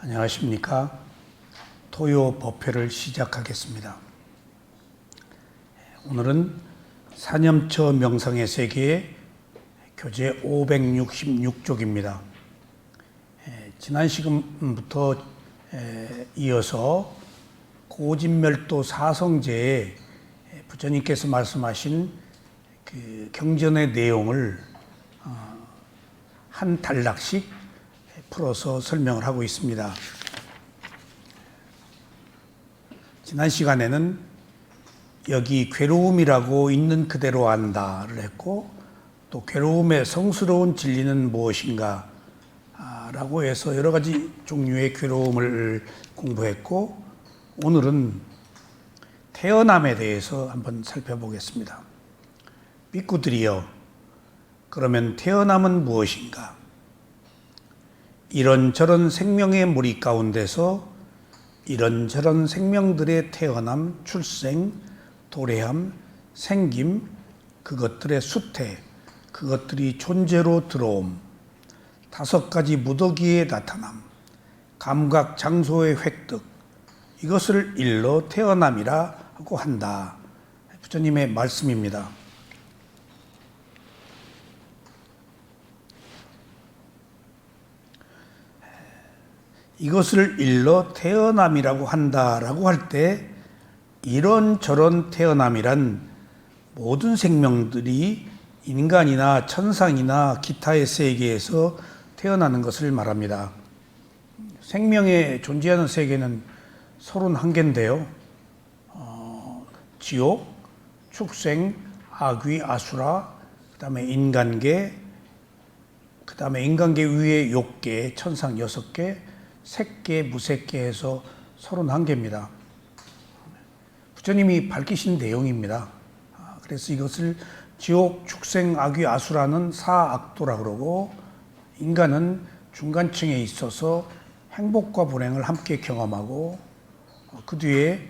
안녕하십니까. 토요 법회를 시작하겠습니다. 오늘은 사념처 명상의 세계의 교재 566쪽입니다. 지난 시간부터 이어서 고진멸도 사성제에 부처님께서 말씀하신 그 경전의 내용을 한 단락씩 풀어서 설명을 하고 있습니다. 지난 시간에는 여기 괴로움이라고 있는 그대로 안다를 했고, 또 괴로움의 성스러운 진리는 무엇인가 라고 해서 여러 가지 종류의 괴로움을 공부했고, 오늘은 태어남에 대해서 한번 살펴보겠습니다. 삐꾸들이여, 그러면 태어남은 무엇인가? 이런저런 생명의 무리 가운데서 이런저런 생명들의 태어남, 출생, 도래함, 생김, 그것들의 수태, 그것들이 존재로 들어옴, 5가지 무더기의 나타남, 감각 장소의 획득, 이것을 일러 태어남이라 하고 한다. 부처님의 말씀입니다. 이것을 일러 태어남이라고 한다라고 할 때, 이런저런 태어남이란 모든 생명들이 인간이나 천상이나 기타의 세계에서 태어나는 것을 말합니다. 생명에 존재하는 세계는 31개인데요. 지옥, 축생, 아귀, 아수라, 그 다음에 인간계, 그 다음에 인간계 위에 욕계, 천상 6개, 색계, 무색계 해서 31개입니다. 부처님이 밝히신 내용입니다. 그래서 이것을 지옥, 축생, 아귀, 아수라는 사악도라 그러고, 인간은 중간층에 있어서 행복과 불행을 함께 경험하고, 그 뒤에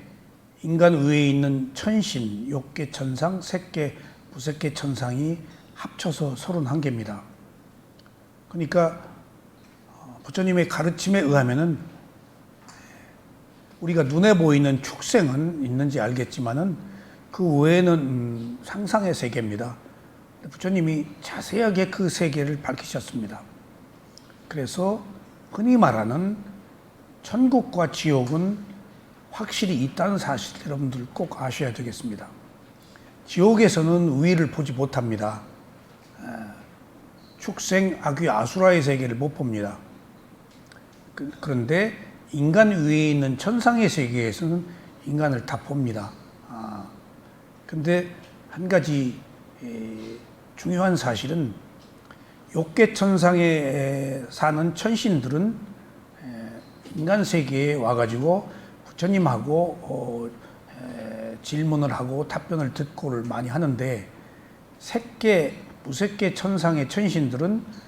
인간 위에 있는 천신, 욕계 천상, 색계, 무색계 천상이 합쳐서 31개입니다. 그러니까 부처님의 가르침에 의하면은 우리가 눈에 보이는 축생은 있는지 알겠지만은 그 외에는 상상의 세계입니다. 부처님이 자세하게 그 세계를 밝히셨습니다. 그래서 흔히 말하는 천국과 지옥은 확실히 있다는 사실 여러분들 꼭 아셔야 되겠습니다. 지옥에서는 위를 보지 못합니다. 축생, 아귀, 아수라의 세계를 못 봅니다. 그런데 인간 위에 있는 천상의 세계에서는 인간을 다 봅니다. 근데 한 가지 중요한 사실은 욕계 천상에 사는 천신들은 인간 세계에 와가지고 부처님하고 질문을 하고 답변을 듣고를 많이 하는데, 색계, 무색계 천상의 천신들은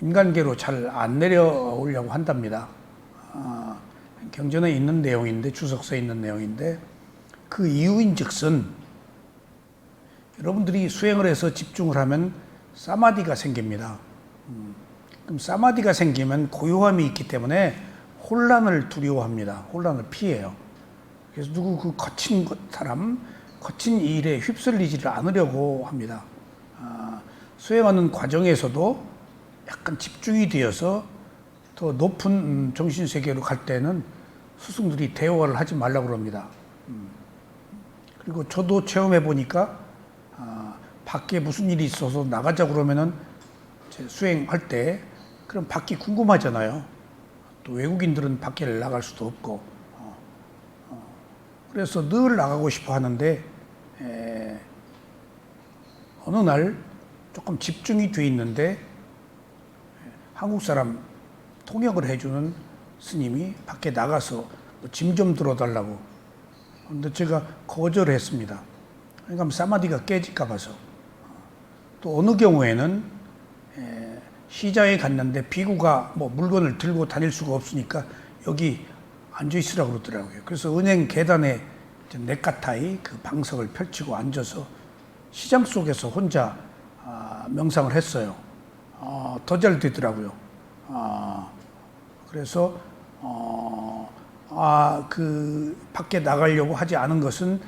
인간계로 잘 안 내려오려고 한답니다. 경전에 있는 내용인데, 주석서에 있는 내용인데, 그 이유인 즉슨 여러분들이 수행을 해서 집중을 하면 사마디가 생깁니다. 그럼 사마디가 생기면 고요함이 있기 때문에 혼란을 두려워합니다. 혼란을 피해요. 그래서 누구 그 거친 사람, 거친 일에 휩쓸리지를 않으려고 합니다. 수행하는 과정에서도 약간 집중이 되어서 더 높은 정신세계로 갈 때는 스승들이 대화를 하지 말라고 그럽니다. 그리고 저도 체험해 보니까 밖에 무슨 일이 있어서 나가자고 그러면은 수행할 때 그럼 밖이 궁금하잖아요. 또 외국인들은 밖에 나갈 수도 없고, 그래서 늘 나가고 싶어 하는데, 어느 날 조금 집중이 돼 있는데 한국 사람 통역을 해주는 스님이 밖에 나가서 짐 좀 들어달라고. 그런데 제가 거절을 했습니다. 그러니까 사마디가 깨질까 봐서. 또 어느 경우에는 시장에 갔는데 비구가 물건을 들고 다닐 수가 없으니까 여기 앉아 있으라고 그러더라고요. 그래서 은행 계단에 네카타이 그 방석을 펼치고 앉아서 시장 속에서 혼자 명상을 했어요. 더 잘 되더라고요. 그래서 그 밖에 나가려고 하지 않은 것은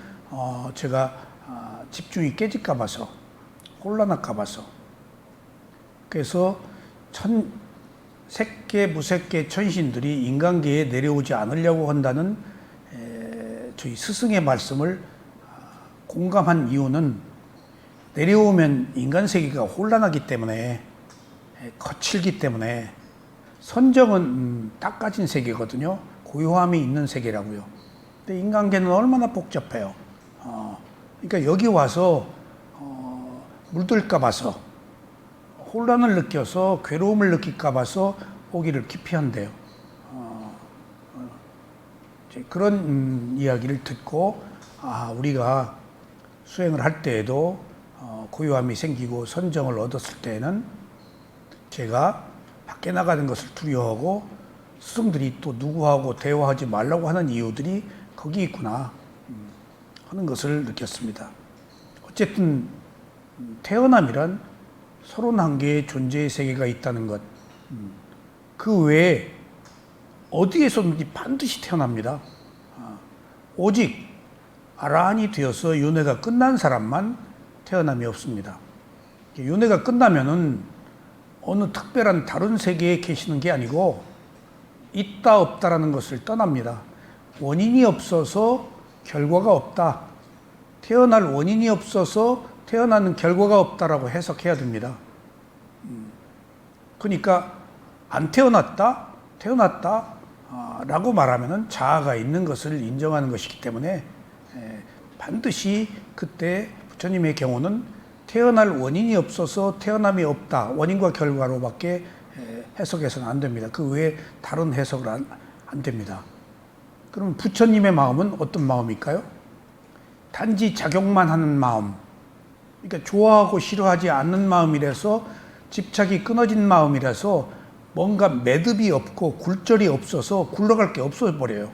제가 집중이 깨질까 봐서, 혼란할까 봐서. 그래서 색계 무색계 천신들이 인간계에 내려오지 않으려고 한다는 저희 스승의 말씀을 공감한 이유는, 내려오면 인간 세계가 혼란하기 때문에, 거칠기 때문에, 선정은 닦아진 세계거든요. 고요함이 있는 세계라고요. 근데 인간계는 얼마나 복잡해요. 그러니까 여기 와서 물들까 봐서, 혼란을 느껴서 괴로움을 느낄까 봐서 오기를 기피한대요. 그런 이야기를 듣고 우리가 수행을 할 때에도 고요함이 생기고 선정을 얻었을 때에는 제가 밖에 나가는 것을 두려워하고 스승들이 또 누구하고 대화하지 말라고 하는 이유들이 거기 있구나 하는 것을 느꼈습니다. 어쨌든 태어남이란 31개의 존재의 세계가 있다는 것, 그 외에 어디에서든지 반드시 태어납니다. 오직 아라한이 되어서 윤회가 끝난 사람만 태어남이 없습니다. 윤회가 끝나면은 어느 특별한 다른 세계에 계시는 게 아니고 있다 없다라는 것을 떠납니다. 원인이 없어서 결과가 없다. 태어날 원인이 없어서 태어나는 결과가 없다라고 해석해야 됩니다. 그러니까 안 태어났다, 태어났다 라고 말하면 자아가 있는 것을 인정하는 것이기 때문에 반드시 그때 부처님의 경우는 태어날 원인이 없어서 태어남이 없다, 원인과 결과로밖에 해석해서는 안 됩니다. 그 외에 다른 해석을 안 됩니다. 그럼 부처님의 마음은 어떤 마음일까요? 단지 작용만 하는 마음, 그러니까 좋아하고 싫어하지 않는 마음이라서, 집착이 끊어진 마음이라서 뭔가 매듭이 없고 굴절이 없어서 굴러갈 게 없어 버려요.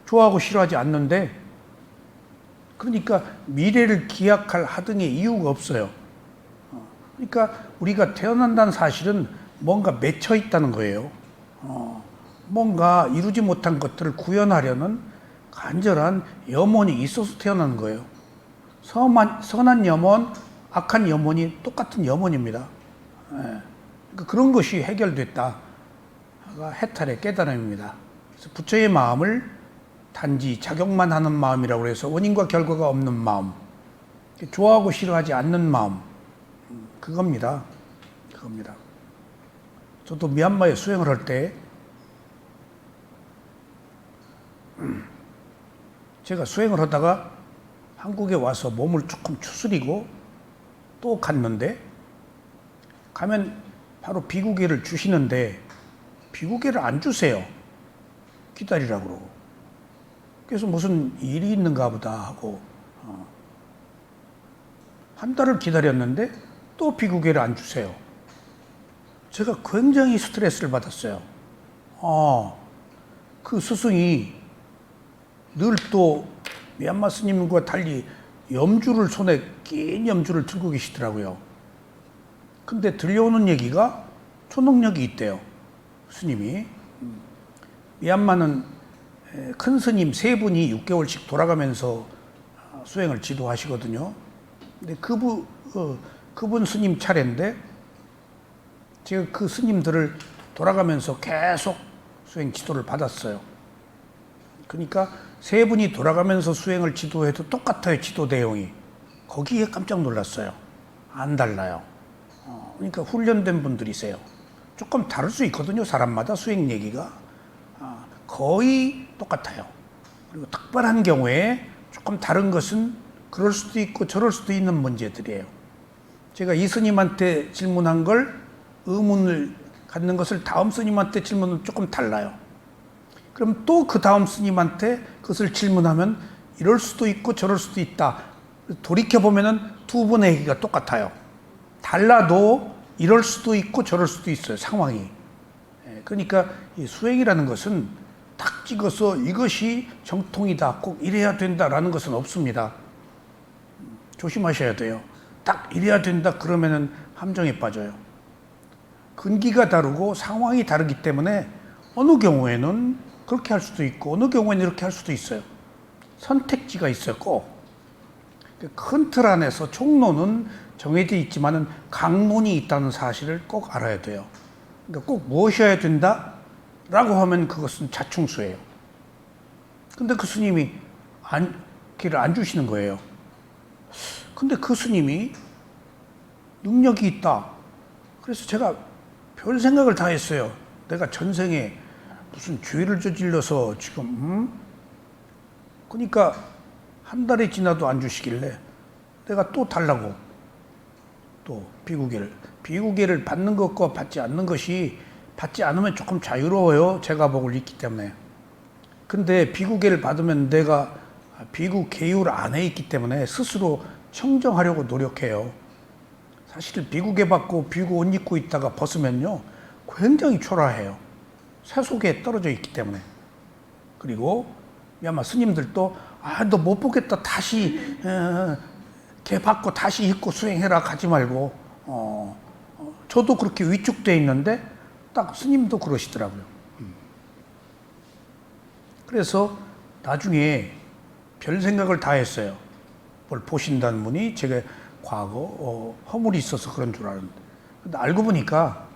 좋아하고 싫어하지 않는데, 그러니까 미래를 기약할 하등의 이유가 없어요. 그러니까 우리가 태어난다는 사실은 뭔가 맺혀 있다는 거예요. 뭔가 이루지 못한 것들을 구현하려는 간절한 염원이 있어서 태어나는 거예요. 선한 염원, 악한 염원이 똑같은 염원입니다. 그러니까 그런 것이 해결됐다. 해탈의 깨달음입니다. 그래서 부처의 마음을 단지 작용만 하는 마음이라고 해서 원인과 결과가 없는 마음, 좋아하고 싫어하지 않는 마음, 그겁니다. 그겁니다. 저도 미얀마에 수행을 할 때 제가 수행을 하다가 한국에 와서 몸을 조금 추스리고 또 갔는데, 가면 바로 비구개를 주시는데 비구개를 안 주세요. 기다리라고 그러고. 그래서 무슨 일이 있는가 보다 하고 한 달을 기다렸는데 또 비구개를 안 주세요. 제가 굉장히 스트레스를 받았어요. 그 스승이 늘 또 미얀마 스님과 달리 염주를, 손에 긴 염주를 들고 계시더라고요. 근데 들려오는 얘기가 초능력이 있대요. 스님이. 미얀마는 큰 스님 3분이 6개월씩 돌아가면서 수행을 지도하시거든요. 근데 그분 스님 차례인데, 제가 그 스님들을 돌아가면서 계속 수행 지도를 받았어요. 그러니까 3분이 돌아가면서 수행을 지도해도 똑같아요, 지도 내용이. 거기에 깜짝 놀랐어요. 안 달라요. 그러니까 훈련된 분들이세요. 조금 다를 수 있거든요, 사람마다 수행 얘기가. 거의 똑같아요. 그리고 특별한 경우에 조금 다른 것은 그럴 수도 있고 저럴 수도 있는 문제들이에요. 제가 이 스님한테 질문한 걸, 의문을 갖는 것을 다음 스님한테 질문은 조금 달라요. 그럼 또 그 다음 스님한테 그것을 질문하면 이럴 수도 있고 저럴 수도 있다. 돌이켜보면은 두 분의 얘기가 똑같아요. 달라도 이럴 수도 있고 저럴 수도 있어요, 상황이. 그러니까 이 수행이라는 것은 탁 찍어서 이것이 정통이다, 꼭 이래야 된다라는 것은 없습니다. 조심하셔야 돼요. 딱 이래야 된다 그러면은 함정에 빠져요. 근기가 다르고 상황이 다르기 때문에 어느 경우에는 그렇게 할 수도 있고 어느 경우에는 이렇게 할 수도 있어요. 선택지가 있어요. 꼭. 큰 틀 안에서 총론은 정해져 있지만은 강론이 있다는 사실을 꼭 알아야 돼요. 그러니까 꼭 무엇이어야 된다라고 하면 그것은 자충수예요. 근데 그 스님이 길을 안 주시는 거예요. 근데 그 스님이 능력이 있다. 그래서 제가 별 생각을 다 했어요. 내가 전생에 무슨 죄를 저질러서 지금 그러니까 한 달이 지나도 안 주시길래 내가 또 달라고 또 비구계를 받는 것과 받지 않는 것이 받지 않으면 조금 자유로워요. 제가복을 입기 때문에. 근데 비구계를 받으면 내가 비구 계율 안에 있기 때문에 스스로 청정하려고 노력해요. 사실 비구계 받고 비구 옷 입고 있다가 벗으면요 굉장히 초라해요. 새 속에 떨어져 있기 때문에. 그리고 아마 스님들도 너 못 보겠다 다시 개 받고 다시 입고 수행해라 가지 말고 저도 그렇게 위축돼 있는데 딱 스님도 그러시더라고요. 그래서 나중에 별 생각을 다 했어요. 뭘 보신다는 분이 제가 과거 허물이 있어서 그런 줄 알았는데 근데 알고 보니까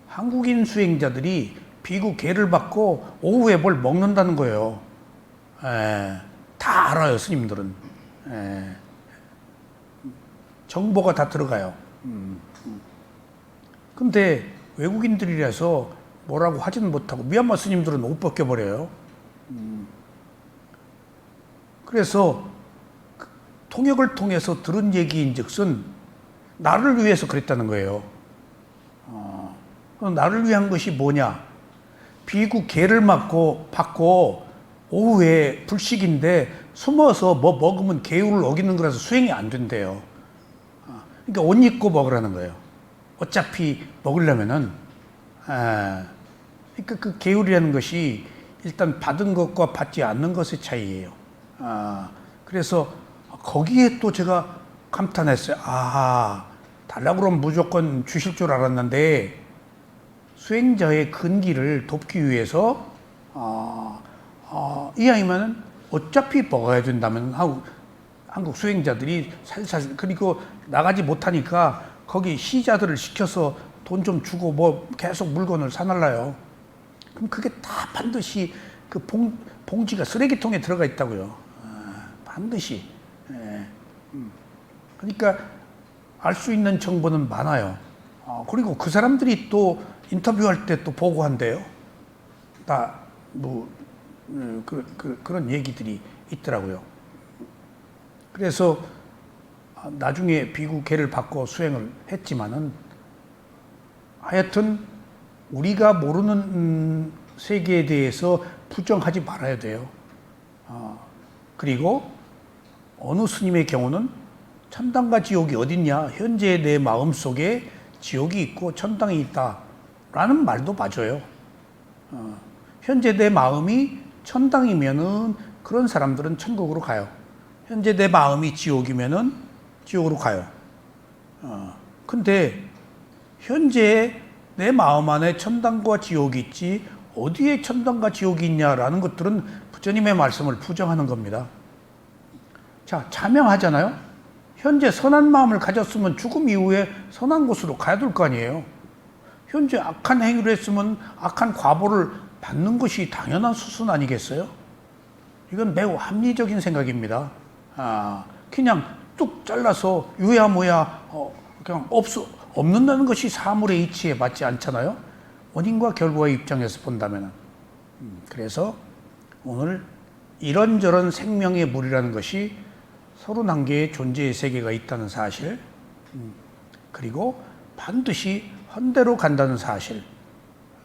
한국인 수행자들이 비구 개를 받고 오후에 뭘 먹는다는 거예요. 다 알아요, 스님들은. 정보가 다 들어가요. 근데 외국인들이라서 뭐라고 하지는 못하고 미얀마 스님들은 옷 벗겨버려요. 그래서 통역을 통해서 들은 얘기인즉슨 나를 위해서 그랬다는 거예요. 나를 위한 것이 뭐냐? 비구 개를 받고 오후에 불식인데 숨어서 뭐 먹으면 계율을 어기는 거라서 수행이 안 된대요. 그러니까 옷 입고 먹으라는 거예요. 어차피 먹으려면은 그러니까 그 계율이라는 것이 일단 받은 것과 받지 않는 것의 차이예요. 그래서 거기에 또 제가 감탄했어요. 달라고 그러면 무조건 주실 줄 알았는데 수행자의 근기를 돕기 위해서 이 아이면은 어차피 먹어야 된다면 한국 수행자들이 살살 그리고 나가지 못하니까 거기 시자들을 시켜서 돈 좀 주고 뭐 계속 물건을 사날라요. 그럼 그게 다 반드시 그 봉지가 쓰레기통에 들어가 있다고요. 반드시. 그러니까 알 수 있는 정보는 많아요. 그리고 그 사람들이 또 인터뷰할 때 또 보고한대요. 그런 얘기들이 있더라고요. 그래서 나중에 비구 개를 받고 수행을 했지만은 하여튼 우리가 모르는 세계에 대해서 부정하지 말아야 돼요. 그리고 어느 스님의 경우는 천당과 지옥이 어딨냐? 현재 내 마음속에 지옥이 있고 천당이 있다라는 말도 맞아요. 현재 내 마음이 천당이면은 그런 사람들은 천국으로 가요. 현재 내 마음이 지옥이면은 지옥으로 가요. 근데 현재 내 마음 안에 천당과 지옥이 있지 어디에 천당과 지옥이 있냐라는 것들은 부처님의 말씀을 부정하는 겁니다. 자, 자명하잖아요. 현재 선한 마음을 가졌으면 죽음 이후에 선한 곳으로 가야 될 거 아니에요. 현재 악한 행위를 했으면 악한 과보를 받는 것이 당연한 수순 아니겠어요? 이건 매우 합리적인 생각입니다. 그냥 뚝 잘라서 유야무야 그냥 없는다는 것이 사물의 이치에 맞지 않잖아요. 원인과 결과의 입장에서 본다면. 그래서 오늘 이런저런 생명의 물이라는 것이 31개의 존재의 세계가 있다는 사실, 그리고 반드시 헌대로 간다는 사실,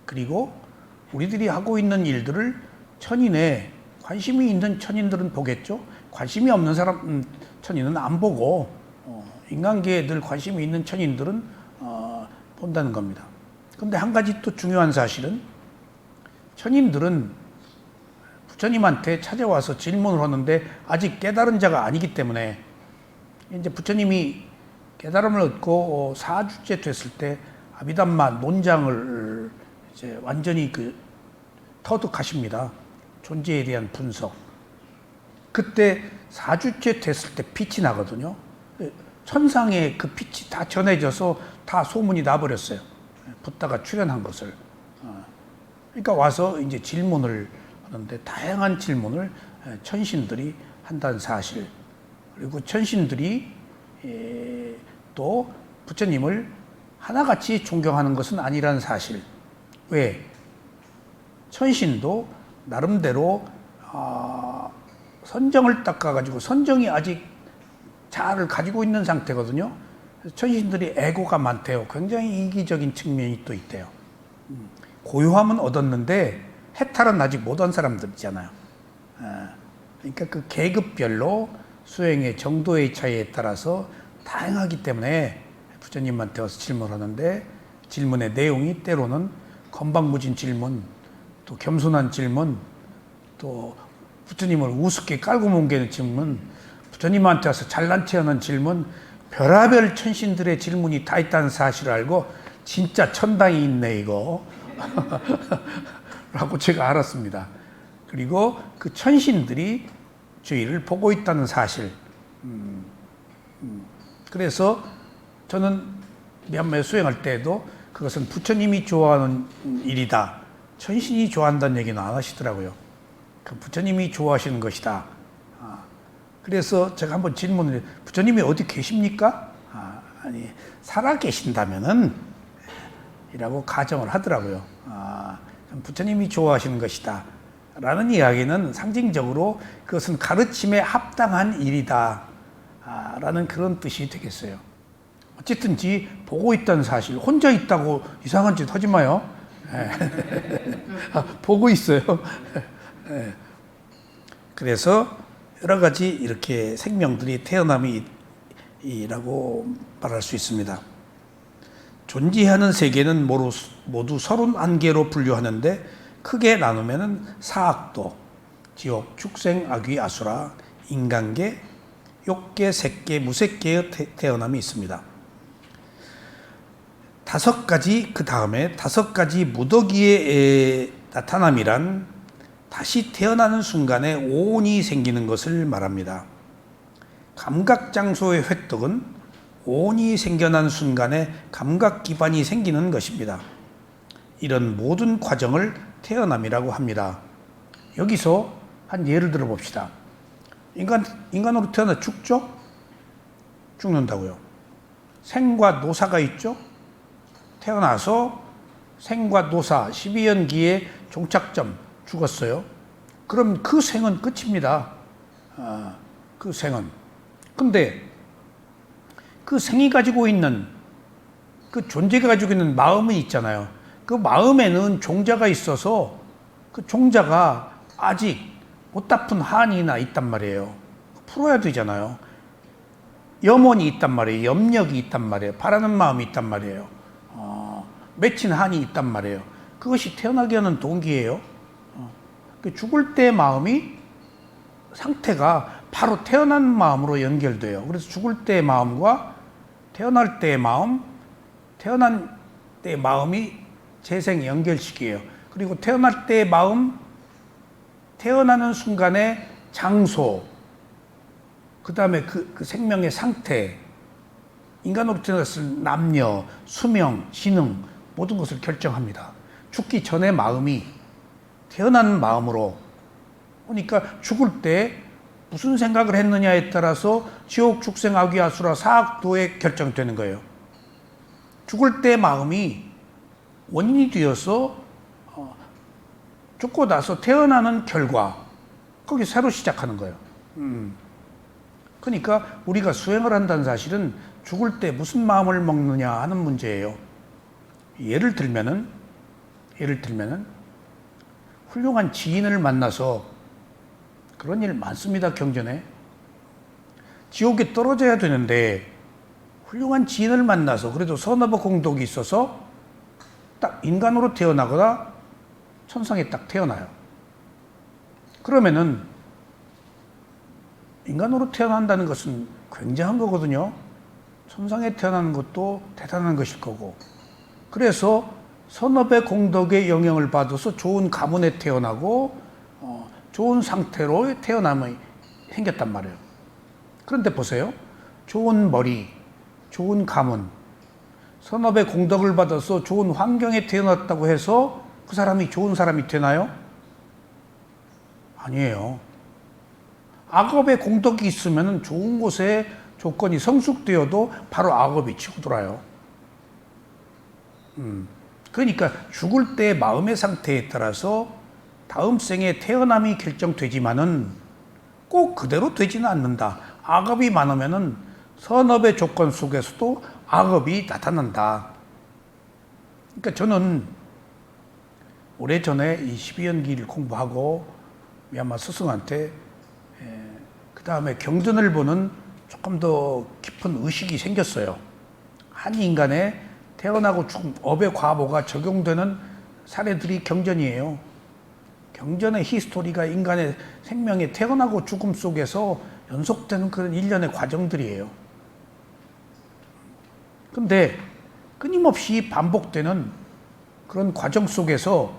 그리고 우리들이 하고 있는 일들을 천인에 관심이 있는 천인들은 보겠죠. 관심이 없는 천인은 안 보고 인간계에 늘 관심이 있는 천인들은 본다는 겁니다. 그런데 한 가지 또 중요한 사실은 천인들은 부처님한테 찾아와서 질문을 하는데 아직 깨달은 자가 아니기 때문에 이제 부처님이 깨달음을 얻고 4주째 됐을 때 아비담마 논장을 이제 완전히 터득하십니다. 존재에 대한 분석. 그때 4주째 됐을 때 빛이 나거든요. 천상에 그 빛이 다 전해져서 다 소문이 나버렸어요. 붓다가 출현한 것을. 그러니까 와서 이제 질문을 하는데 다양한 질문을 천신들이 한다는 사실. 그리고 천신들이 또 부처님을 하나같이 존경하는 것은 아니라는 사실. 왜? 천신도 나름대로 선정을 닦아가지고 선정이 아직 자아를 가지고 있는 상태거든요. 천신들이 에고가 많대요. 굉장히 이기적인 측면이 또 있대요. 고요함은 얻었는데 해탈은 아직 못한 사람들 있잖아요. 그러니까 그 계급별로 수행의 정도의 차이에 따라서 다양하기 때문에 부처님한테 와서 질문하는데 질문의 내용이 때로는 건방무진 질문, 또 겸손한 질문, 또 부처님을 우습게 깔고 뭉개는 질문, 부처님한테 와서 잘난 체하는 질문, 별하별 천신들의 질문이 다 있다는 사실을 알고 진짜 천당이 있네 이거 라고 제가 알았습니다. 그리고 그 천신들이 저희를 보고 있다는 사실. 그래서 저는 미얀마에 수행할 때에도 그것은 부처님이 좋아하는 일이다. 천신이 좋아한다는 얘기는 안 하시더라고요. 그 부처님이 좋아하시는 것이다. 그래서 제가 한번 질문을 해요. 부처님이 어디 계십니까? 아니, 살아 계신다면은 이라고 가정을 하더라고요. 부처님이 좋아하시는 것이다. 라는 이야기는 상징적으로 그것은 가르침에 합당한 일이다. 라는 그런 뜻이 되겠어요. 어쨌든지 보고 있다는 사실, 혼자 있다고 이상한 짓 하지 마요. 보고 있어요. 그래서 여러 가지 이렇게 생명들이 태어남이라고 말할 수 있습니다. 존재하는 세계는 모두 31개로 분류하는데 크게 나누면은 사악도, 지옥, 축생, 악귀, 아수라, 인간계, 욕계, 색계, 무색계의 태어남이 있습니다. 그 다음에 5가지 무더기의 나타남이란 다시 태어나는 순간에 오온이 생기는 것을 말합니다. 감각장소의 획득은 오온이 생겨난 순간에 감각 기반이 생기는 것입니다. 이런 모든 과정을 태어남이라고 합니다. 여기서 한 예를 들어 봅시다. 인간으로 태어나 죽죠? 죽는다고요. 생과 노사가 있죠? 태어나서 생과 노사, 12연기의 종착점 죽었어요. 그럼 그 생은 끝입니다. 그 생은. 근데 그 생이 가지고 있는, 그 존재가 가지고 있는 마음이 있잖아요. 그 마음에는 종자가 있어서 그 종자가 아직 못 다 푼 한이나 있단 말이에요. 풀어야 되잖아요. 염원이 있단 말이에요. 염력이 있단 말이에요. 바라는 마음이 있단 말이에요. 맺힌 한이 있단 말이에요. 그것이 태어나게 하는 동기예요. 죽을 때 마음이 상태가 바로 태어난 마음으로 연결돼요. 그래서 죽을 때의 마음과 태어날 때의 마음, 태어난 때의 마음이 재생 연결식이에요. 그리고 태어날 때의 마음, 태어나는 순간의 장소, 그 다음에 그 생명의 상태, 인간으로 태어났을 남녀, 수명, 지능, 모든 것을 결정합니다. 죽기 전에 마음이 태어난 마음으로, 그러니까 죽을 때 무슨 생각을 했느냐에 따라서 지옥, 축생, 악귀, 아수라, 사악도에 결정되는 거예요. 죽을 때 마음이 원인이 되어서 죽고 나서 태어나는 결과, 거기 새로 시작하는 거예요. 그러니까 우리가 수행을 한다는 사실은 죽을 때 무슨 마음을 먹느냐 하는 문제예요. 예를 들면은 훌륭한 지인을 만나서, 그런 일 많습니다, 경전에. 지옥에 떨어져야 되는데 훌륭한 지인을 만나서 그래도 선업의 공덕이 있어서 딱 인간으로 태어나거나 천상에 딱 태어나요. 그러면은 인간으로 태어난다는 것은 굉장한 거거든요. 천상에 태어나는 것도 대단한 것일 거고. 그래서 선업의 공덕의 영향을 받아서 좋은 가문에 태어나고 좋은 상태로 태어남이 생겼단 말이에요. 그런데 보세요. 좋은 머리, 좋은 가문, 선업의 공덕을 받아서 좋은 환경에 태어났다고 해서 그 사람이 좋은 사람이 되나요? 아니에요. 악업의 공덕이 있으면 좋은 곳에 조건이 성숙되어도 바로 악업이 치고 돌아요. 그러니까 죽을 때 마음의 상태에 따라서 다음 생에 태어남이 결정되지만은 꼭 그대로 되지는 않는다. 악업이 많으면은 선업의 조건 속에서도 악업이 나타난다. 그러니까 저는 오래전에 이 12연기를 공부하고 미얀마 스승한테 그 다음에 경전을 보는 조금 더 깊은 의식이 생겼어요. 한 인간의 태어나고 죽음, 업의 과보가 적용되는 사례들이 경전이에요. 경전의 히스토리가 인간의 생명의 태어나고 죽음 속에서 연속되는 그런 일련의 과정들이에요. 근데 끊임없이 반복되는 그런 과정 속에서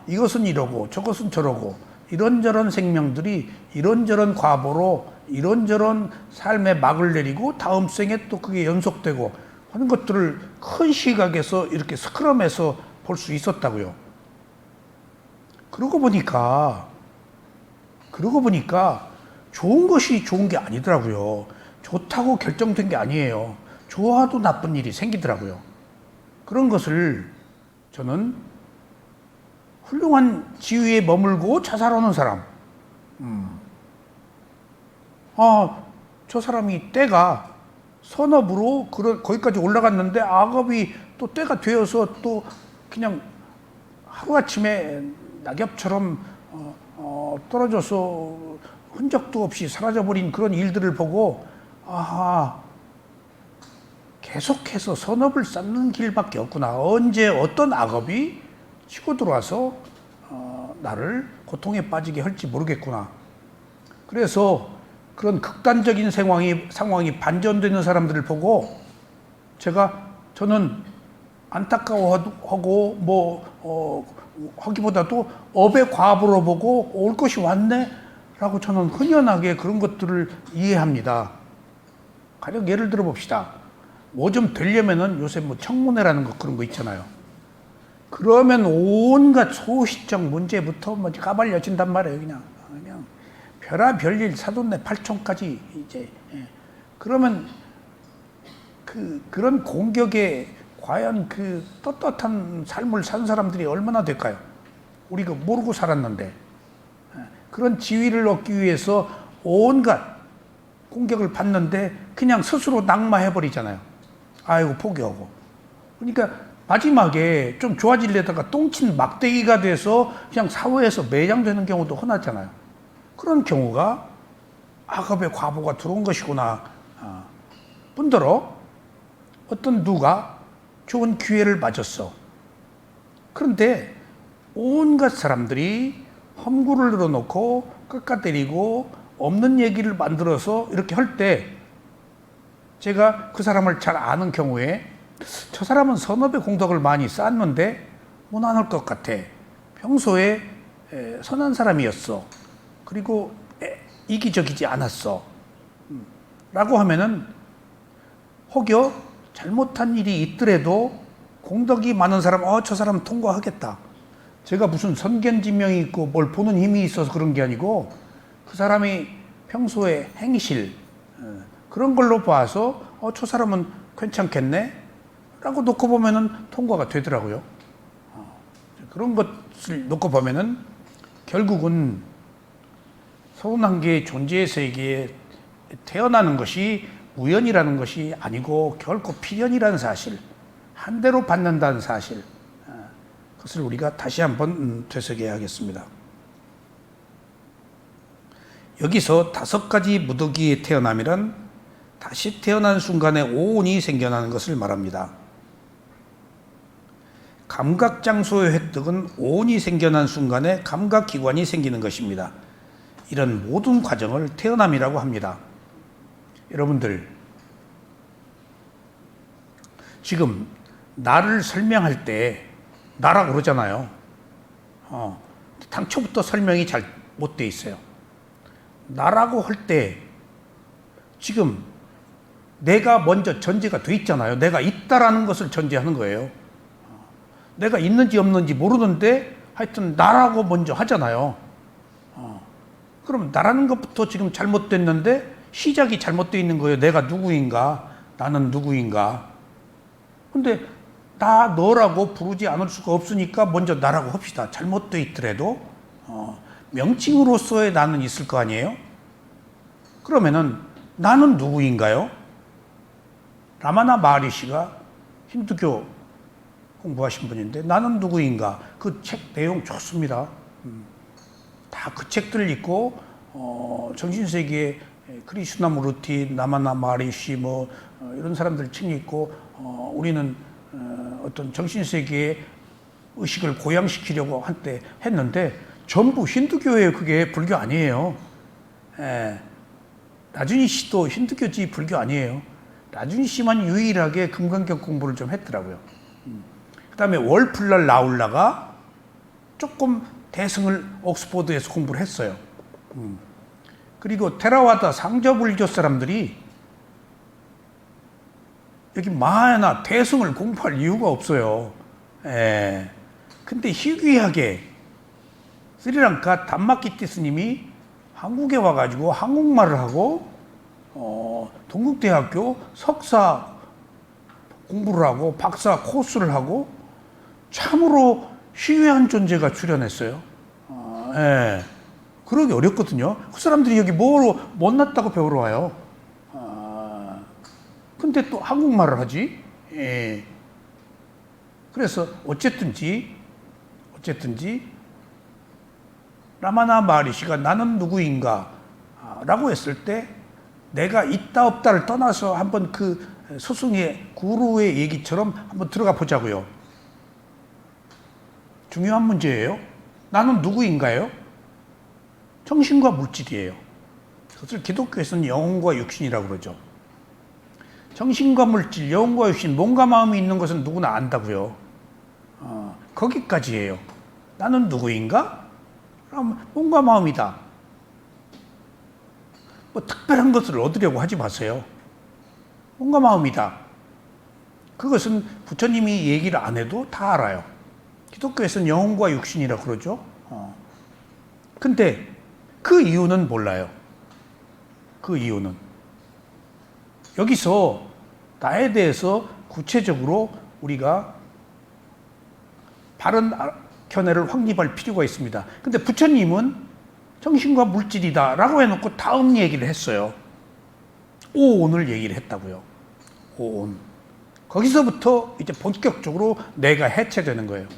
이것은 이러고 저것은 저러고 이런저런 생명들이 이런저런 과보로 이런저런 삶의 막을 내리고 다음 생에 또 그게 연속되고 하는 것들을 큰 시각에서 이렇게 스크럼해서 볼 수 있었다고요. 그러고 보니까 좋은 것이 좋은 게 아니더라고요. 좋다고 결정된 게 아니에요. 좋아도 나쁜 일이 생기더라고요. 그런 것을 저는 훌륭한 지위에 머물고 자살하는 사람, 저 사람이 때가 선업으로 거기까지 올라갔는데 악업이 또 때가 되어서 또 그냥 하루아침에 낙엽처럼 떨어져서 흔적도 없이 사라져버린 그런 일들을 보고 계속해서 선업을 쌓는 길밖에 없구나. 언제 어떤 악업이 치고 들어와서 나를 고통에 빠지게 할지 모르겠구나. 그래서 그런 극단적인 상황이 반전되는 사람들을 보고 저는 안타까워하고 하기보다도 업의 과보로 보고 올 것이 왔네 라고 저는 흔연하게 그런 것들을 이해합니다. 가령 예를 들어 봅시다. 뭐 좀 되려면은 요새 뭐 청문회라는 거 그런 거 있잖아요. 그러면 온갖 소시적 문제부터 뭐 까발려진단 말이에요. 그냥 별일 사돈네 팔촌까지 이제 그러면 그런 공격에 과연 그 떳떳한 삶을 산 사람들이 얼마나 될까요? 우리가 모르고 살았는데 그런 지위를 얻기 위해서 온갖 공격을 받는데 그냥 스스로 낙마해버리잖아요. 아이고 포기하고. 그러니까 마지막에 좀 좋아지려다가 똥친 막대기가 돼서 그냥 사회에서 매장되는 경우도 흔하잖아요. 그런 경우가 악업의 과보가 들어온 것이구나. 뿐더러 어떤 누가 좋은 기회를 맞았어. 그런데 온갖 사람들이 험구를 늘어놓고 깎아 때리고 없는 얘기를 만들어서 이렇게 할 때 제가 그 사람을 잘 아는 경우에 저 사람은 선업의 공덕을 많이 쌓았는데 무난할 것 같아. 평소에 선한 사람이었어. 그리고 이기적이지 않았어. 라고 하면은 혹여 잘못한 일이 있더라도 공덕이 많은 사람, 저 사람 통과하겠다. 제가 무슨 선견지명이 있고 뭘 보는 힘이 있어서 그런 게 아니고 그 사람이 평소에 행실 그런 걸로 봐서 저 사람은 괜찮겠네 라고 놓고 보면은 통과가 되더라고요. 그런 것을 놓고 보면은 결국은 서운한 게 존재의 세계에 태어나는 것이 우연이라는 것이 아니고 결코 필연이라는 사실, 한 대로 받는다는 사실, 그것을 우리가 다시 한번 되새겨야겠습니다. 여기서 5가지 무더기의 태어남이란 다시 태어난 순간에 오온이 생겨나는 것을 말합니다. 감각장소의 획득은 오온이 생겨난 순간에 감각기관이 생기는 것입니다. 이런 모든 과정을 태어남이라고 합니다. 여러분들, 지금 나를 설명할 때 나라고 그러잖아요. 당초부터 설명이 잘 못 돼 있어요. 나라고 할 때 지금 내가 먼저 전제가 돼 있잖아요. 내가 있다라는 것을 전제하는 거예요. 내가 있는지 없는지 모르는데 하여튼 나라고 먼저 하잖아요. 그럼 나라는 것부터 지금 잘못됐는데 시작이 잘못되어 있는 거예요. 내가 누구인가? 나는 누구인가? 근데 나 너라고 부르지 않을 수가 없으니까 먼저 나라고 합시다. 잘못되어 있더라도 명칭으로서의 나는 있을 거 아니에요? 그러면은 나는 누구인가요? 라마나 마하리시가 힌두교 공부하신 분인데 나는 누구인가? 그 책 내용 좋습니다. 다 그 책들을 읽고 정신세계의 크리슈나무르티, 라마나 마하리시 이런 사람들 책 읽고 우리는 어떤 정신세계의 의식을 고양시키려고 한때 했는데 전부 힌두교예요. 그게 불교 아니에요. 나준희 씨도 힌두교지 불교 아니에요. 나준희 씨만 유일하게 금강경 공부를 좀 했더라고요. 그 다음에 월플랄 라울라가 조금 대승을 옥스퍼드에서 공부를 했어요. 그리고 테라와다 상저불교 사람들이 여기 마하야나 대승을 공부할 이유가 없어요. 근데 희귀하게 스리랑카 담마키티 스님이 한국에 와가지고 한국말을 하고 동국대학교 석사 공부를 하고 박사 코스를 하고 참으로 희귀한 존재가 출연했어요. 그러기 어렵거든요. 그 사람들이 여기 뭐로 못났다고 배우러 와요. 근데 또 한국말을 하지. 그래서 어쨌든지 라마나 마하리시가 나는 누구인가 라고 했을 때 내가 있다 없다를 떠나서 한번 그 스승의 구루의 얘기처럼 한번 들어가 보자고요. 중요한 문제예요. 나는 누구인가요? 정신과 물질이에요. 그것을 기독교에서는 영혼과 육신이라고 그러죠. 정신과 물질, 영혼과 육신, 몸과 마음이 있는 것은 누구나 안다고요. 거기까지예요. 나는 누구인가? 그럼 몸과 마음이다. 뭐 특별한 것을 얻으려고 하지 마세요. 몸과 마음이다. 그것은 부처님이 얘기를 안 해도 다 알아요. 기독교에서는 영혼과 육신이라고 그러죠. 근데 그 이유는 몰라요. 그 이유는. 여기서 나에 대해서 구체적으로 우리가 바른 견해를 확립할 필요가 있습니다. 근데 부처님은 정신과 물질이다 라고 해놓고 다음 얘기를 했어요. 오온을 얘기를 했다고요. 오온. 거기서부터 이제 본격적으로 내가 해체되는 거예요.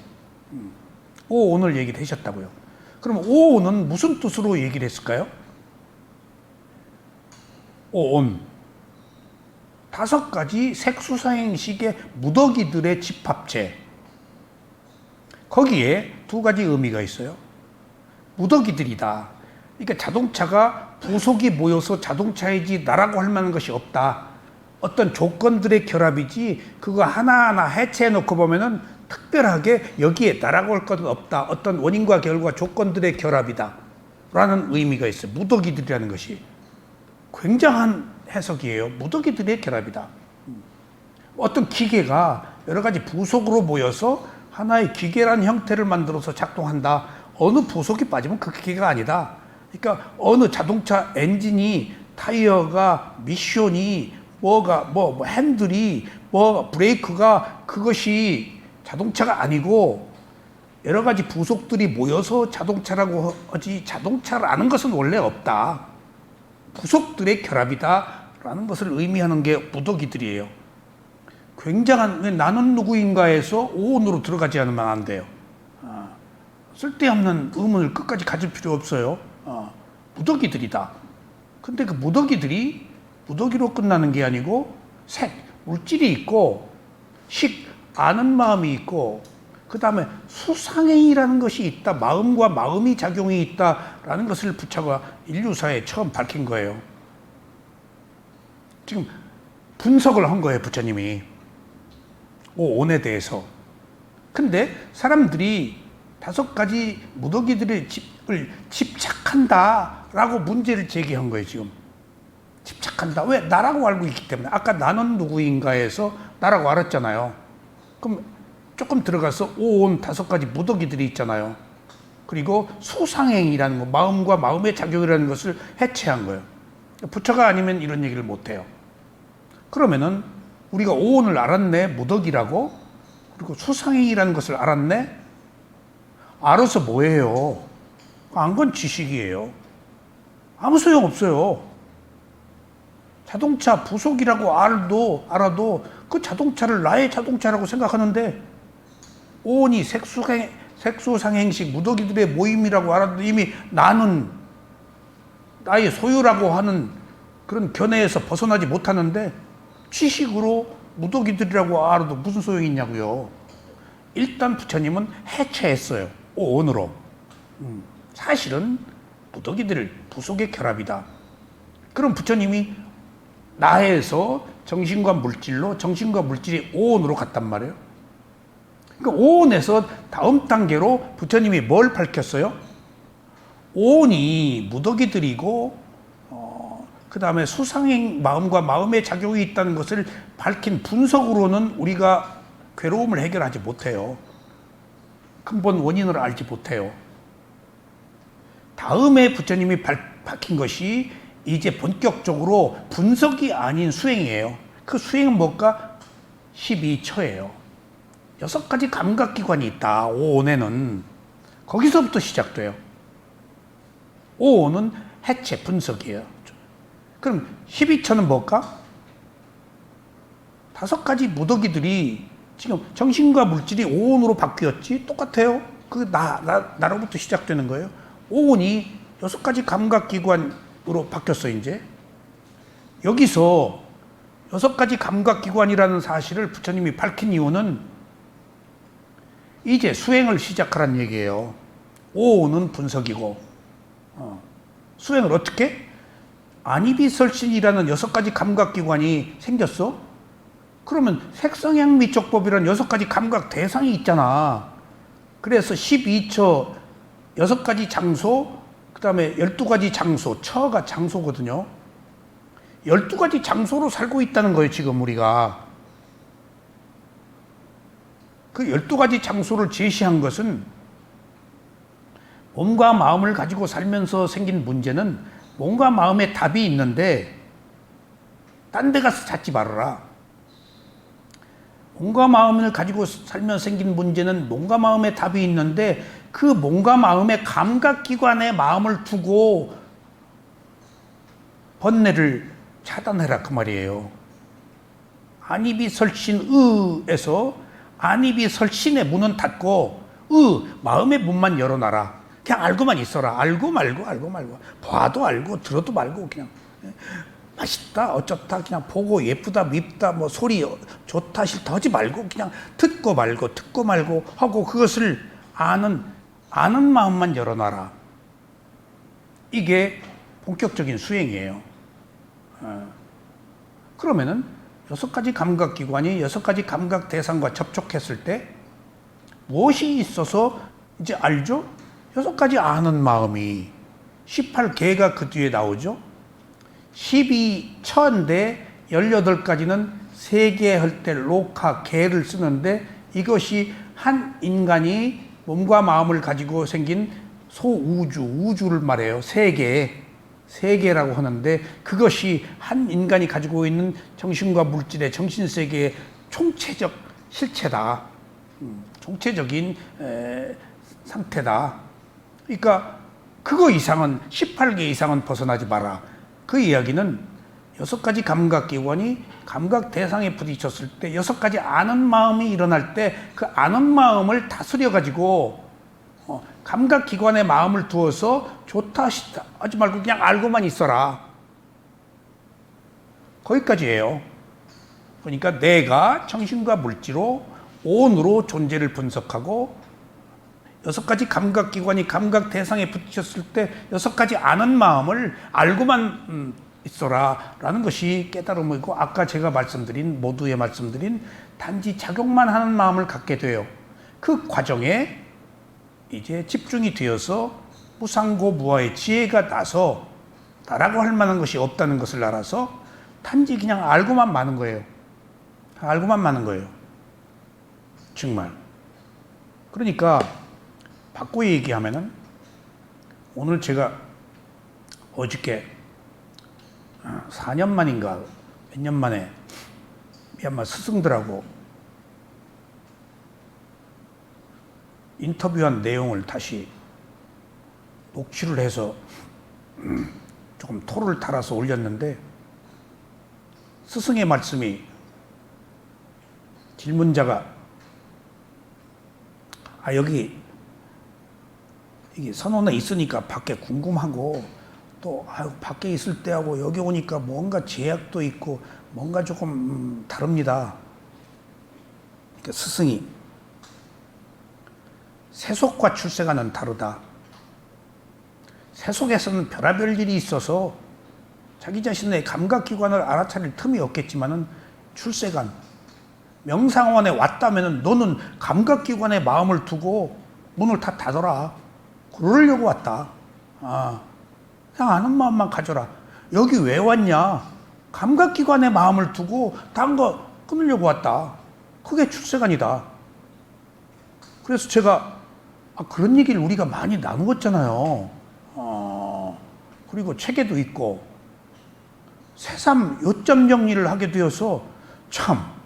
오온을 얘기를 하셨다고요. 그럼 오온은 무슨 뜻으로 얘기를 했을까요? 오온. 5가지 색수사행식의 무더기들의 집합체. 거기에 2가지 의미가 있어요. 무더기들이다. 그러니까 자동차가 부속이 모여서 자동차이지 나라고 할 만한 것이 없다. 어떤 조건들의 결합이지 그거 하나하나 해체해 놓고 보면은 특별하게 여기에 나라고 할 것은 없다. 어떤 원인과 결과 조건들의 결합이다. 라는 의미가 있어요. 무더기들이라는 것이. 굉장한 해석이에요. 무더기들의 결합이다. 어떤 기계가 여러 가지 부속으로 모여서 하나의 기계라는 형태를 만들어서 작동한다. 어느 부속이 빠지면 그 기계가 아니다. 그러니까 어느 자동차 엔진이, 타이어가, 미션이, 핸들이, 브레이크가 그것이 자동차가 아니고 여러 가지 부속들이 모여서 자동차라고 하지 자동차라는 것은 원래 없다. 부속들의 결합이다 라는 것을 의미하는 게 무더기들이에요. 굉장한, 나는 누구인가에서 오온으로 들어가지 않으면 안 돼요. 쓸데없는 의문을 끝까지 가질 필요 없어요. 무더기들이다. 근데 그 무더기들이 무더기로 끝나는 게 아니고 색, 물질이 있고 식, 아는 마음이 있고 그 다음에 수상행이라는 것이 있다. 마음과 마음이 작용이 있다라는 것을 부처가 인류사에 처음 밝힌 거예요. 지금 분석을 한 거예요, 부처님이. 오온에 대해서. 근데 사람들이 다섯 가지 무더기들의 집을 집착한다라고 문제를 제기한 거예요, 지금. 집착한다. 왜? 나라고 알고 있기 때문에. 아까 나는 누구인가에서 나라고 알았잖아요. 그럼 조금 들어가서 온 다섯 가지 무더기들이 있잖아요. 그리고 수상행이라는 거, 마음과 마음의 작용이라는 것을 해체한 거예요. 부처가 아니면 이런 얘기를 못 해요. 그러면은 우리가 오온을 알았네, 무더기라고. 그리고 수상행이라는 것을 알았네. 알아서 뭐예요? 안 건 지식이에요. 아무 소용 없어요. 자동차 부속이라고 알아도 그 자동차를 나의 자동차라고 생각하는데, 오온이 색소상행식 무더기들의 모임이라고 알아도 이미 나는 나의 소유라고 하는 그런 견해에서 벗어나지 못하는데, 지식으로 무더기들이라고 알아도 무슨 소용이 있냐고요. 일단 부처님은 해체했어요. 오온으로. 사실은 무더기들 부속의 결합이다. 그럼 부처님이 나에서 정신과 물질로, 정신과 물질이 오온으로 갔단 말이에요. 그러니까 오온에서 다음 단계로 부처님이 뭘 밝혔어요? 오온이 무더기들이고 그 다음에 수상행 마음과 마음의 작용이 있다는 것을 밝힌 분석으로는 우리가 괴로움을 해결하지 못해요. 근본 원인을 알지 못해요. 다음에 부처님이 밝힌 것이 이제 본격적으로 분석이 아닌 수행이에요. 그 수행은 뭘까? 12처예요. 6가지 감각기관이 있다. 오온에는. 거기서부터 시작돼요. 오온은 해체, 분석이에요. 그럼 12처는 뭘까? 5가지 무더기들이 지금 정신과 물질이 오온으로 바뀌었지? 똑같아요. 그 나로부터 시작되는 거예요. 오온이 6가지 감각기관으로 바뀌었어, 이제. 여기서 6가지 감각기관이라는 사실을 부처님이 밝힌 이유는 이제 수행을 시작하라는 얘기예요. 오온은 분석이고, 수행을 어떻게? 안이비설신이라는 6가지 감각기관이 생겼어? 그러면 색성향 미촉법이라는 6가지 감각 대상이 있잖아. 그래서 12처 6가지 장소, 그 다음에 12가지 장소, 처가 장소거든요. 12가지 장소로 살고 있다는 거예요, 지금 우리가. 그 12가지 장소를 제시한 것은 몸과 마음을 가지고 살면서 생긴 문제는 몸과 마음에 답이 있는데 딴 데 가서 찾지 말아라. 몸과 마음을 가지고 살면서 생긴 문제는 몸과 마음에 답이 있는데 그 몸과 마음의 감각기관에 마음을 두고 번뇌를 차단해라, 그 말이에요. 안이비설신의에서 안이비설신의 문은 닫고 마음의 문만 열어놔라. 그냥 알고만 있어라. 알고 말고 봐도 알고 들어도 말고 그냥 맛있다 어쩌다 그냥 보고 예쁘다 밉다 뭐 소리 좋다 싫다 하지 말고 그냥 듣고 말고 하고 그것을 아는 마음만 열어놔라. 이게 본격적인 수행이에요. 그러면은 6가지 감각기관이 6가지 감각 대상과 접촉했을 때 무엇이 있어서 이제 알죠? 6가지 아는 마음이 18개가 그 뒤에 나오죠. 12처인데 18가지는 세계 할 때 로카, 개를 쓰는데 이것이 한 인간이 몸과 마음을 가지고 생긴 우주를 말해요. 세계라고 하는데 그것이 한 인간이 가지고 있는 정신과 물질의 정신세계의 총체적 실체다. 총체적인 상태다. 그러니까 그거 이상은 18개 이상은 벗어나지 마라. 그 이야기는 6가지 감각기관이 감각 대상에 부딪혔을 때 6가지 아는 마음이 일어날 때 그 아는 마음을 다스려 가지고 감각기관에 마음을 두어서 좋다 싫다 하지 말고 그냥 알고만 있어라. 거기까지예요. 그러니까 내가 정신과 물질로 온으로 존재를 분석하고 6가지 감각기관이 감각 대상에 부딪혔을 때 6가지 아는 마음을 알고만 있어라 라는 것이 깨달음이고 아까 제가 모두에 말씀드린 단지 작용만 하는 마음을 갖게 돼요. 그 과정에 이제 집중이 되어서 무상고무아의 지혜가 나서 나라고 할 만한 것이 없다는 것을 알아서 단지 그냥 알고만 마는 거예요. 알고만 마는 거예요. 정말. 그러니까 바꾸어 얘기하면은 오늘 제가 어저께 4년 만인가 몇 년 만에 미얀마 스승들하고 인터뷰한 내용을 다시 녹취를 해서 조금 토를 달아서 올렸는데 스승의 말씀이 질문자가 여기 이게 선원에 있으니까 밖에 궁금하고 또 밖에 있을 때하고 여기 오니까 뭔가 제약도 있고 뭔가 조금 다릅니다. 그러니까 스승이 세속과 출세관은 다르다. 세속에서는 별의별 일이 있어서 자기 자신의 감각기관을 알아차릴 틈이 없겠지만은 출세관, 명상원에 왔다면은 너는 감각기관에 마음을 두고 문을 다 닫아라. 그러려고 왔다. 그냥 아는 마음만 가져라. 여기 왜 왔냐? 감각기관에 마음을 두고 다른 거 끊으려고 왔다. 그게 출세관이다. 그래서 제가 그런 얘기를 우리가 많이 나누었잖아요. 그리고 책에도 있고 새삼 요점 정리를 하게 되어서 참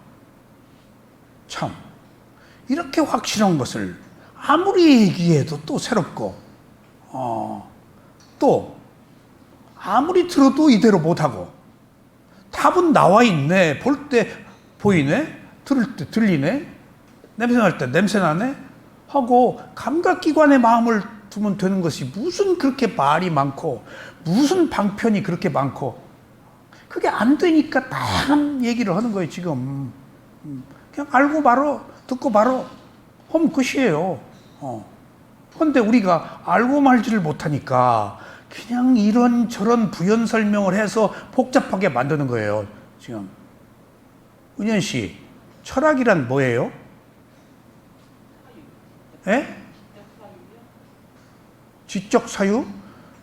이렇게 확실한 것을 아무리 얘기해도 또 새롭고 또 아무리 들어도 이대로 못하고 답은 나와 있네. 볼 때 보이네. 들을 때 들리네. 냄새날 때 냄새나네. 하고 감각기관에 마음을 두면 되는 것이 무슨 그렇게 말이 많고 무슨 방편이 그렇게 많고 그게 안 되니까 다양한 얘기를 하는 거예요 지금. 그냥 알고 바로 듣고 바로 하면 끝이에요. 그런데 우리가 알고 말지를 못하니까 그냥 이런저런 부연 설명을 해서 복잡하게 만드는 거예요 지금. 은현 씨, 철학이란 뭐예요? 예? 지적 사유?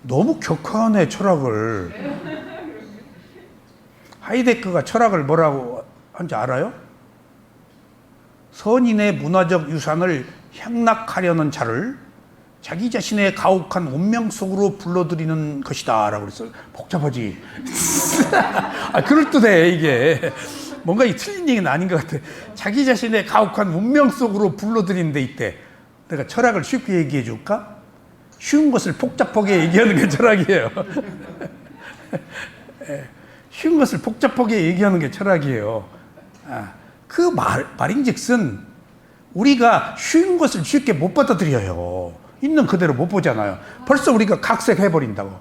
너무 격하네 철학을. 하이데크가 철학을 뭐라고 한지 알아요? 선인의 문화적 유산을 향락하려는 자를 자기 자신의 가혹한 운명 속으로 불러들이는 것이다 라고 그랬어요. 복잡하지? 그럴듯해 이게. 뭔가 이 틀린 얘기는 아닌 것 같아. 자기 자신의 가혹한 운명 속으로 불러들이는 데 있대. 내가 철학을 쉽게 얘기해 줄까? 쉬운 것을 복잡하게 얘기하는 게 철학이에요. 쉬운 것을 복잡하게 얘기하는 게 철학이에요. 그 말인즉슨 우리가 쉬운 것을 쉽게 못 받아들여요. 있는 그대로 못 보잖아요. 벌써 우리가 각색해버린다고.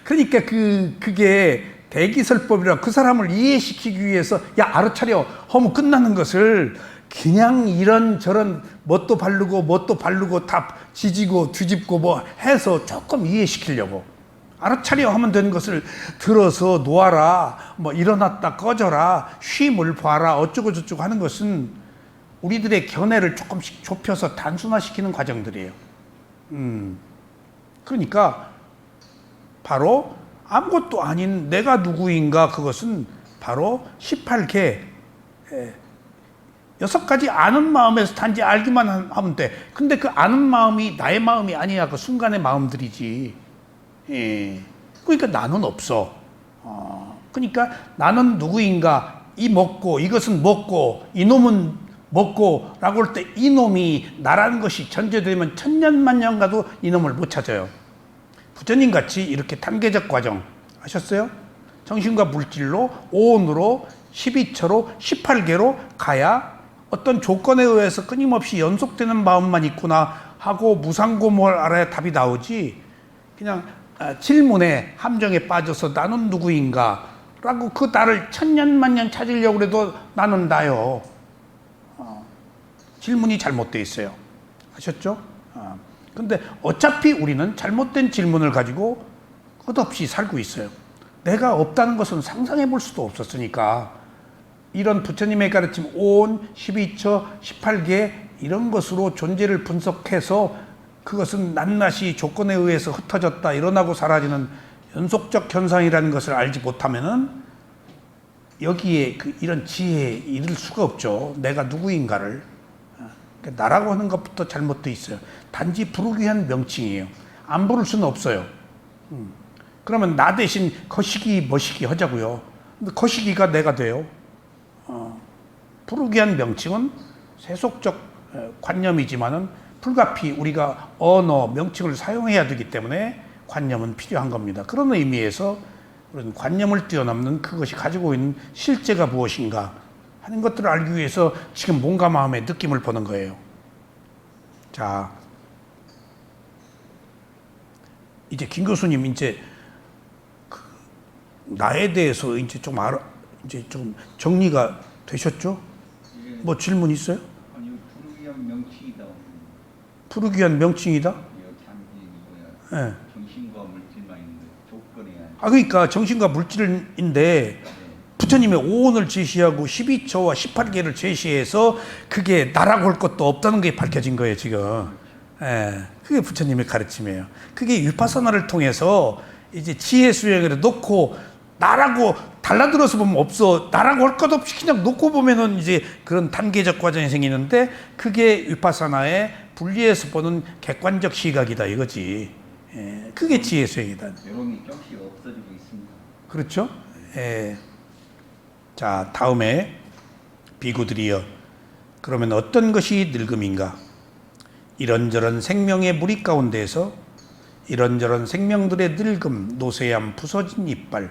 그러니까 그게 대기설법이라 그 사람을 이해시키기 위해서 알아차려 하면 끝나는 것을 그냥 이런저런 뭣도 바르고 다 지지고 뒤집고 뭐 해서 조금 이해시키려고 알아차려 하면 되는 것을 들어서 놓아라, 뭐 일어났다 꺼져라, 쉼을 봐라 어쩌고 저쩌고 하는 것은 우리들의 견해를 조금씩 좁혀서 단순화시키는 과정들이에요. 그러니까 바로 아무것도 아닌 내가 누구인가, 그것은 바로 18개 6가지 아는 마음에서 단지 알기만 하면 돼. 근데 그 아는 마음이 나의 마음이 아니야. 그 순간의 마음들이지. 그러니까 나는 없어. 그러니까 나는 누구인가, 이 먹고 이것은 먹고 이놈은 먹고 라고 할 때 이놈이 나라는 것이 전제되면 천년만년 가도 이놈을 못 찾아요. 부처님 같이 이렇게 단계적 과정 아셨어요? 정신과 물질로 오온으로 12처로 18개로 가야 어떤 조건에 의해서 끊임없이 연속되는 마음만 있구나 하고 무상고무를 알아야 답이 나오지. 그냥 질문에 함정에 빠져서 나는 누구인가 라고 그 나를 천년만년 찾으려고 해도 나는 나요. 질문이 잘못되어 있어요. 아셨죠? 근데 어차피 우리는 잘못된 질문을 가지고 끝없이 살고 있어요. 내가 없다는 것은 상상해 볼 수도 없었으니까 이런 부처님의 가르침 5온, 12처, 18계 이런 것으로 존재를 분석해서 그것은 낱낱이 조건에 의해서 흩어졌다 일어나고 사라지는 연속적 현상이라는 것을 알지 못하면은 여기에 이런 지혜에 이를 수가 없죠. 내가 누구인가를. 그러니까 나라고 하는 것부터 잘못되어 있어요. 단지 부르기 위한 명칭이에요. 안 부를 수는 없어요. 그러면 나 대신 거시기 머시기 하자고요. 근데 거시기가 내가 돼요. 부르기 위한 명칭은 세속적 관념이지만은 불가피 우리가 언어, 명칭을 사용해야 되기 때문에 관념은 필요한 겁니다. 그런 의미에서 그런 관념을 뛰어넘는 그것이 가지고 있는 실제가 무엇인가 하는 것들을 알기 위해서 지금 몸과 마음의 느낌을 보는 거예요. 자, 이제 김 교수님 이제 나에 대해서 이제 좀 이제 좀 정리가 되셨죠? 뭐 질문 있어요? 아니, 부르기 위한 명칭이다. 부르기 위한 명칭이다? 장기이고요. 네. 정신과 물질만 있는데 조건이 아니라. 그러니까 정신과 물질인데 부처님의 오온을 제시하고 12처와 18계를 제시해서 그게 나라고 할 것도 없다는 게 밝혀진 거예요, 지금. 예, 그게 부처님의 가르침이에요. 그게 위파사나를 통해서 이제 지혜 수행을 놓고 나라고 달라들어서 보면 없어. 나라고 할 것 없이 그냥 놓고 보면은 이제 그런 단계적 과정이 생기는데 그게 위파사나의 분리해서 보는 객관적 시각이다 이거지. 예, 그게 지혜 수행이다. 여론이 조금씩 없어지고 있습니다. 그렇죠? 예. 자, 다음에 비구들이여 그러면 어떤 것이 늙음인가? 이런저런 생명의 무리 가운데에서 이런저런 생명들의 늙음, 노쇠함, 부서진 이빨,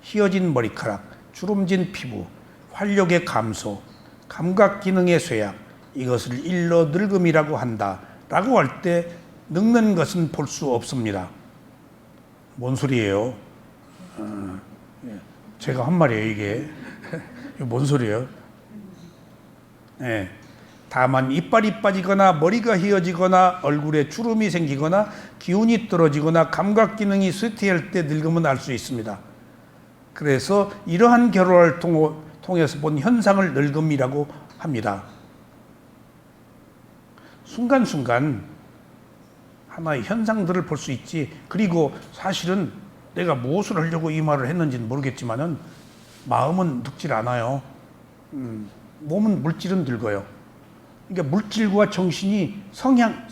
휘어진 머리카락, 주름진 피부, 활력의 감소, 감각 기능의 쇠약, 이것을 일러 늙음이라고 한다 라고 할 때 늙는 것은 볼 수 없습니다. 뭔 소리예요? 제가 한 말이에요 이게. 뭔 소리예요? 네. 다만 이빨이 빠지거나 머리가 휘어지거나 얼굴에 주름이 생기거나 기운이 떨어지거나 감각 기능이 쇠퇴할 때 늙음은 알 수 있습니다. 그래서 이러한 결혼을 통해서 본 현상을 늙음이라고 합니다. 순간순간 하나의 현상들을 볼 수 있지. 그리고 사실은 내가 무엇을 하려고 이 말을 했는지는 모르겠지만은 마음은 늙질 않아요. 몸은 물질은 늙어요. 그러니까 물질과 정신이 성향,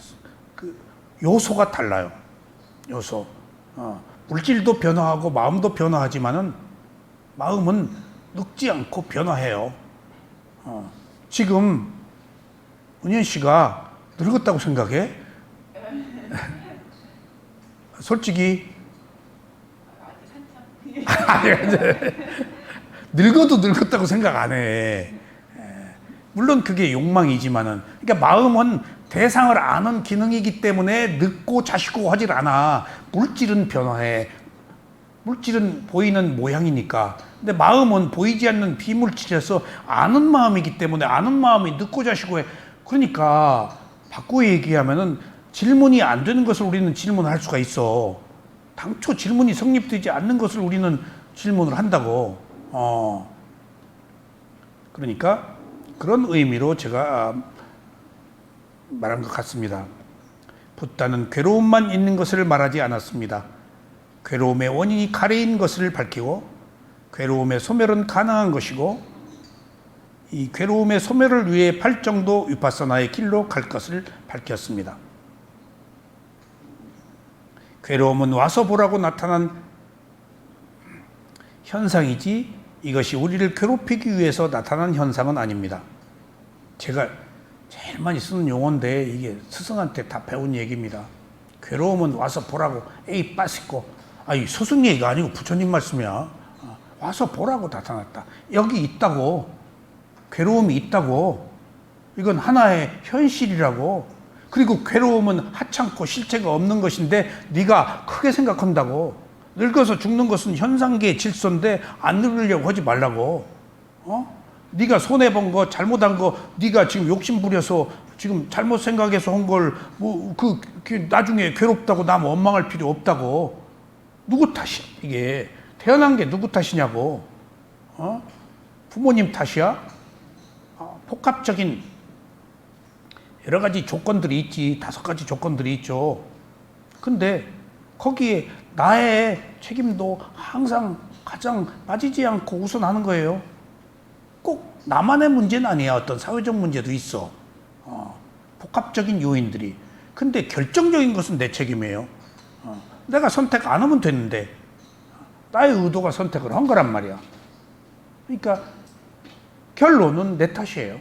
요소가 달라요. 요소. 물질도 변화하고 마음도 변화하지만은 마음은 늙지 않고 변화해요. 지금 은현 씨가 늙었다고 생각해? 솔직히 늙어도 늙었다고 생각 안 해. 물론 그게 욕망이지만은, 그러니까 마음은 대상을 아는 기능이기 때문에 늙고 자시고 하질 않아. 물질은 변화해. 물질은 보이는 모양이니까. 근데 마음은 보이지 않는 비물질에서 아는 마음이기 때문에 아는 마음이 늙고 자시고 해. 그러니까 바꾸어 얘기하면은 질문이 안 되는 것을 우리는 질문할 수가 있어. 당초 질문이 성립되지 않는 것을 우리는 질문을 한다고. 그러니까 그런 의미로 제가 말한 것 같습니다. 붓다는 괴로움만 있는 것을 말하지 않았습니다. 괴로움의 원인이 가래인 것을 밝히고 괴로움의 소멸은 가능한 것이고 이 괴로움의 소멸을 위해 팔정도 위파사나의 길로 갈 것을 밝혔습니다. 괴로움은 와서 보라고 나타난 현상이지 이것이 우리를 괴롭히기 위해서 나타난 현상은 아닙니다. 제가 제일 많이 쓰는 용어인데 이게 스승한테 다 배운 얘기입니다. 괴로움은 와서 보라고 에이 빠식고 아니 스승 얘기가 아니고 부처님 말씀이야. 와서 보라고 나타났다. 여기 있다고. 괴로움이 있다고. 이건 하나의 현실이라고. 그리고 괴로움은 하찮고 실체가 없는 것인데 네가 크게 생각한다고. 늙어서 죽는 것은 현상계의 질서인데 안 늙으려고 하지 말라고. 네가 손해본 거 잘못한 거 네가 지금 욕심 부려서 지금 잘못 생각해서 한 걸 뭐 나중에 괴롭다고 남 원망할 필요 없다고. 누구 탓이야 이게. 태어난 게 누구 탓이냐고. 부모님 탓이야? 복합적인 여러 가지 조건들이 있지. 5가지 조건들이 있죠. 근데 거기에 나의 책임도 항상 가장 빠지지 않고 우선하는 거예요. 꼭 나만의 문제는 아니야. 어떤 사회적 문제도 있어. 복합적인 요인들이. 근데 결정적인 것은 내 책임이에요. 내가 선택 안 하면 되는데 나의 의도가 선택을 한 거란 말이야. 그러니까 결론은 내 탓이에요.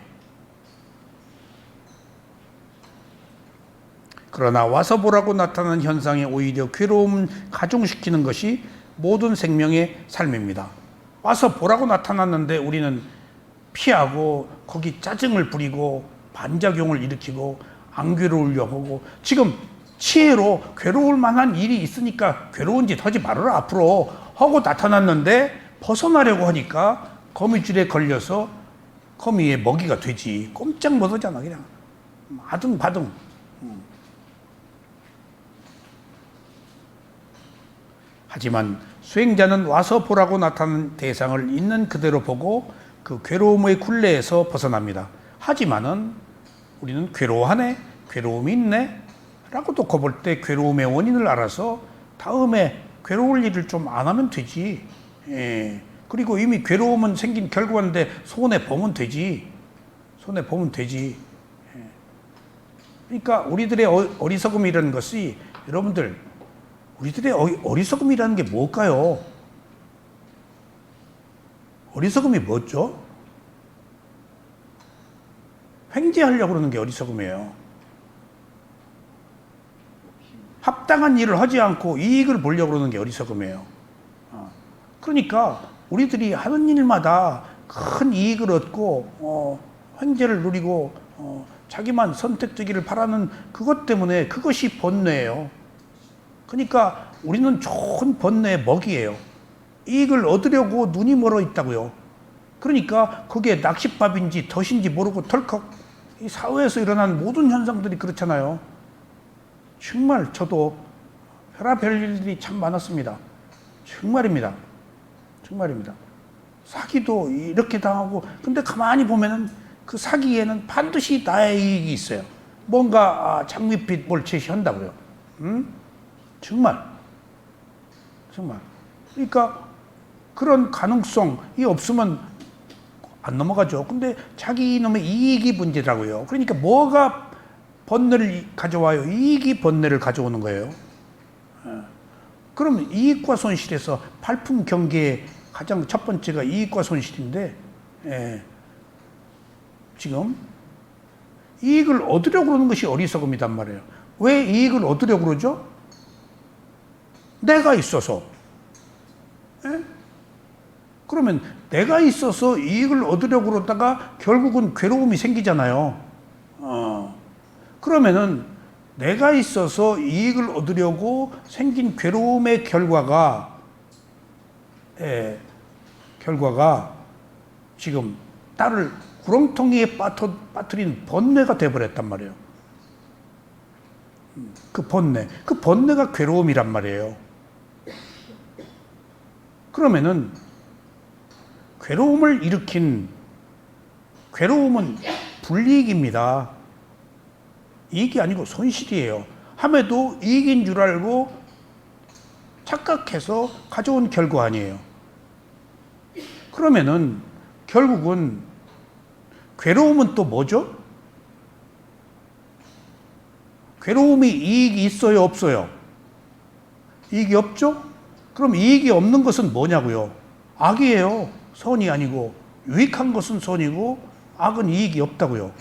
그러나 와서 보라고 나타나는 현상에 오히려 괴로움을 가중시키는 것이 모든 생명의 삶입니다. 와서 보라고 나타났는데 우리는 피하고 거기 짜증을 부리고 반작용을 일으키고 안 괴로우려고 하고, 지금 치해로 괴로울 만한 일이 있으니까 괴로운 짓 하지 말아라 앞으로 하고 나타났는데 벗어나려고 하니까 거미줄에 걸려서 거미의 먹이가 되지. 꼼짝 못하잖아. 그냥 아등바등. 하지만 수행자는 와서 보라고 나타난 대상을 있는 그대로 보고 그 괴로움의 굴레에서 벗어납니다. 하지만은 우리는 괴로워하네, 괴로움이 있네 라고 놓고 볼 때 괴로움의 원인을 알아서 다음에 괴로울 일을 좀 안 하면 되지. 그리고 이미 괴로움은 생긴 결과인데 손해보면 되지. 손해보면 되지. 그러니까 우리들의 어리석음이라는 것이, 여러분들, 우리들의 어리석음이라는 게 뭘까요? 어리석음이 뭐죠? 횡재하려고 그러는 게 어리석음이에요. 합당한 일을 하지 않고 이익을 보려고 그러는 게 어리석음이에요. 그러니까 우리들이 하는 일마다 큰 이익을 얻고 횡재를 누리고 자기만 선택되기를 바라는 그것 때문에, 그것이 번뇌예요. 그러니까 우리는 좋은 번뇌의 먹이에요. 이익을 얻으려고 눈이 멀어 있다고요. 그러니까 그게 낚싯밥인지 덫인지 모르고 덜컥, 이 사회에서 일어난 모든 현상들이 그렇잖아요. 정말 저도 별의별 일들이 참 많았습니다. 정말입니다. 정말입니다. 사기도 이렇게 당하고, 근데 가만히 보면은 그 사기에는 반드시 나의 이익이 있어요. 뭔가 장밋빛 뭘 제시한다고요. 정말. 그러니까 그런 가능성이 없으면 안 넘어가죠. 근데 자기 놈의 이익이 문제라고요. 그러니까 뭐가 번뇌를 가져와요? 이익이 번뇌를 가져오는 거예요. 그럼 이익과 손실에서 발품 경계의 가장 첫 번째가 이익과 손실인데, 지금 이익을 얻으려고 그러는 것이 어리석음이단 말이에요. 왜 이익을 얻으려고 그러죠? 내가 있어서. 그러면 내가 있어서 이익을 얻으려고 그러다가 결국은 괴로움이 생기잖아요. 그러면은 내가 있어서 이익을 얻으려고 생긴 괴로움의 결과가 지금 나를 구렁텅이에 빠뜨린 번뇌가 돼버렸단 말이에요. 그 번뇌가 괴로움이란 말이에요. 그러면은 괴로움은 불이익입니다. 이익이 아니고 손실이에요. 함에도 이익인 줄 알고 착각해서 가져온 결과 아니에요. 그러면은 결국은 괴로움은 또 뭐죠? 괴로움이 이익이 있어요, 없어요? 이익이 없죠? 그럼 이익이 없는 것은 뭐냐고요? 악이에요. 선이 아니고. 유익한 것은 선이고 악은 이익이 없다고요.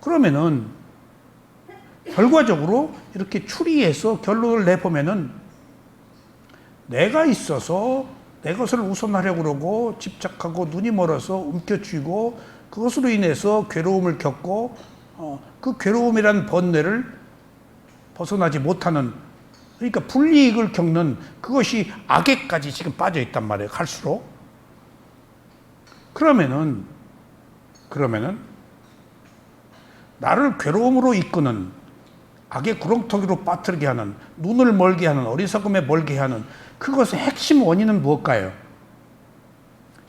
그러면은 결과적으로 이렇게 추리해서 결론을 내보면은 내가 있어서 내 것을 우선하려고 그러고 집착하고 눈이 멀어서 움켜쥐고 그것으로 인해서 괴로움을 겪고 그 괴로움이란 번뇌를 벗어나지 못하는, 그러니까 불이익을 겪는 그것이 악에까지 지금 빠져 있단 말이에요. 갈수록. 그러면은 나를 괴로움으로 이끄는, 악의 구렁텅이로 빠뜨리게 하는, 눈을 멀게 하는, 어리석음에 멀게 하는 그것의 핵심 원인은 무엇일까요?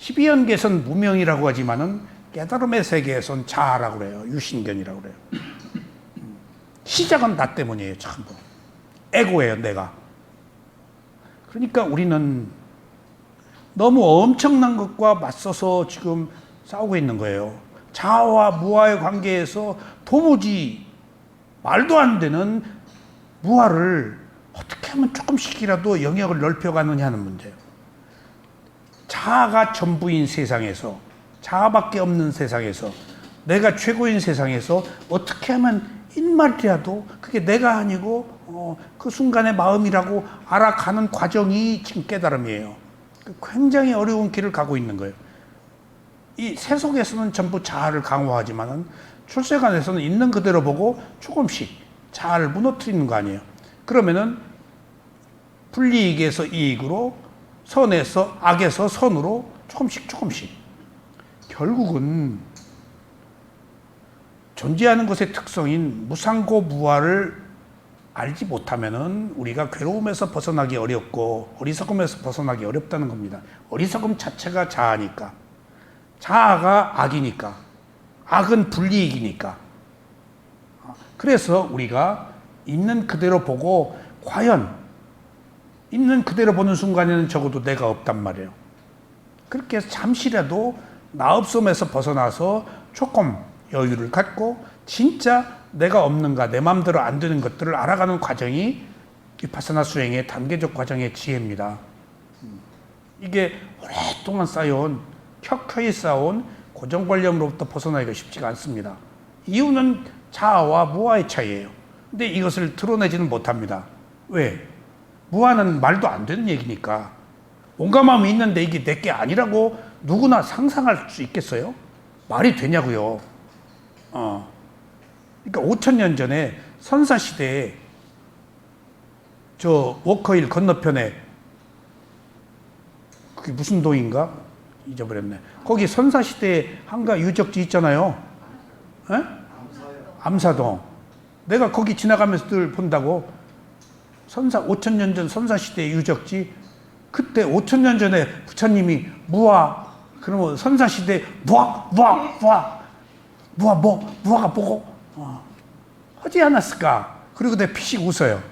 희비연계에선 무명이라고 하지만은 깨달음의 세계에선 자아라고 그래요. 유신견이라고 그래요. 시작은 나 때문이에요. 전부. 에고예요, 내가. 그러니까 우리는 너무 엄청난 것과 맞서서 지금 싸우고 있는 거예요. 자아와 무아의 관계에서 도무지 말도 안 되는 무아를 어떻게 하면 조금씩이라도 영역을 넓혀가느냐 하는 문제예요. 자아가 전부인 세상에서, 자아밖에 없는 세상에서, 내가 최고인 세상에서 어떻게 하면 인말이라도 그게 내가 아니고 그 순간의 마음이라고 알아가는 과정이 지금 깨달음이에요. 굉장히 어려운 길을 가고 있는 거예요. 이 세속에서는 전부 자아를 강화하지만은 출세관에서는 있는 그대로 보고 조금씩 자아를 무너뜨리는 거 아니에요. 그러면은 불이익에서 이익으로, 선에서 악에서 선으로 조금씩 결국은 존재하는 것의 특성인 무상고 무아를 알지 못하면은 우리가 괴로움에서 벗어나기 어렵고 어리석음에서 벗어나기 어렵다는 겁니다. 어리석음 자체가 자아니까, 자아가 악이니까, 악은 불이익이니까. 그래서 우리가 있는 그대로 보고, 과연 있는 그대로 보는 순간에는 적어도 내가 없단 말이에요. 그렇게 해서 잠시라도 나 없음에서 벗어나서 조금 여유를 갖고 진짜 내가 없는가, 내 마음대로 안 되는 것들을 알아가는 과정이 비파사나 수행의 단계적 과정의 지혜입니다. 이게 오랫동안 쌓여온, 켜켜이 쌓아온 고정관념으로부터 벗어나기가 쉽지가 않습니다. 이유는 자아와 무아의 차이예요. 근데 이것을 드러내지는 못합니다. 왜? 무아는 말도 안 되는 얘기니까. 온갖 마음이 있는데 이게 내게 아니라고 누구나 상상할 수 있겠어요? 말이 되냐고요. 그러니까 5,000년 전에 선사시대에 저 워커힐 건너편에 그게 무슨 동인가? 잊어버렸네. 거기 선사시대에 한가 유적지 있잖아요. 에? 암사동. 내가 거기 지나가면서 늘 본다고. 5,000년 전 선사시대의 유적지. 그때 5,000년 전에 부처님이 무아, 그러면 선사시대 무아가 보고 하지 않았을까? 그리고 내 피식 웃어요.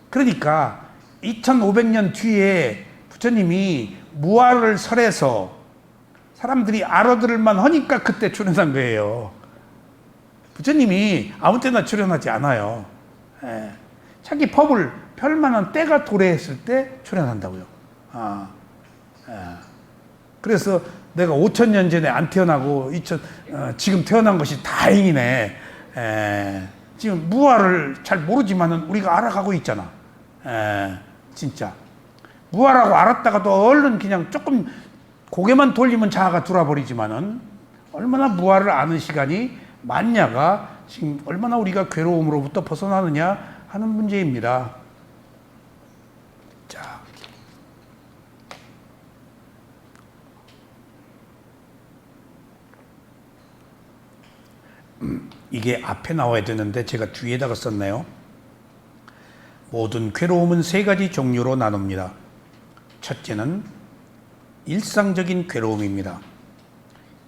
그러니까 2500년 뒤에 부처님이 무아를 설해서 사람들이 알아들을만 하니까 그때 출연한 거예요. 부처님이 아무 때나 출연하지 않아요. 자기 법을 펼만한 때가 도래했을 때 출연한다고요. 그래서 내가 5,000년 전에 안 태어나고 지금 태어난 것이 다행이네. 지금 무아를 잘 모르지만은 우리가 알아가고 있잖아. 진짜 무아라고 알았다가도 얼른 그냥 조금 고개만 돌리면 자아가 돌아버리지만은 얼마나 무아를 아는 시간이 많냐가 지금 얼마나 우리가 괴로움으로부터 벗어나느냐 하는 문제입니다. 자, 이게 앞에 나와야 되는데 제가 뒤에다가 썼네요. 모든 괴로움은 세 가지 종류로 나눕니다. 첫째는 일상적인 괴로움입니다.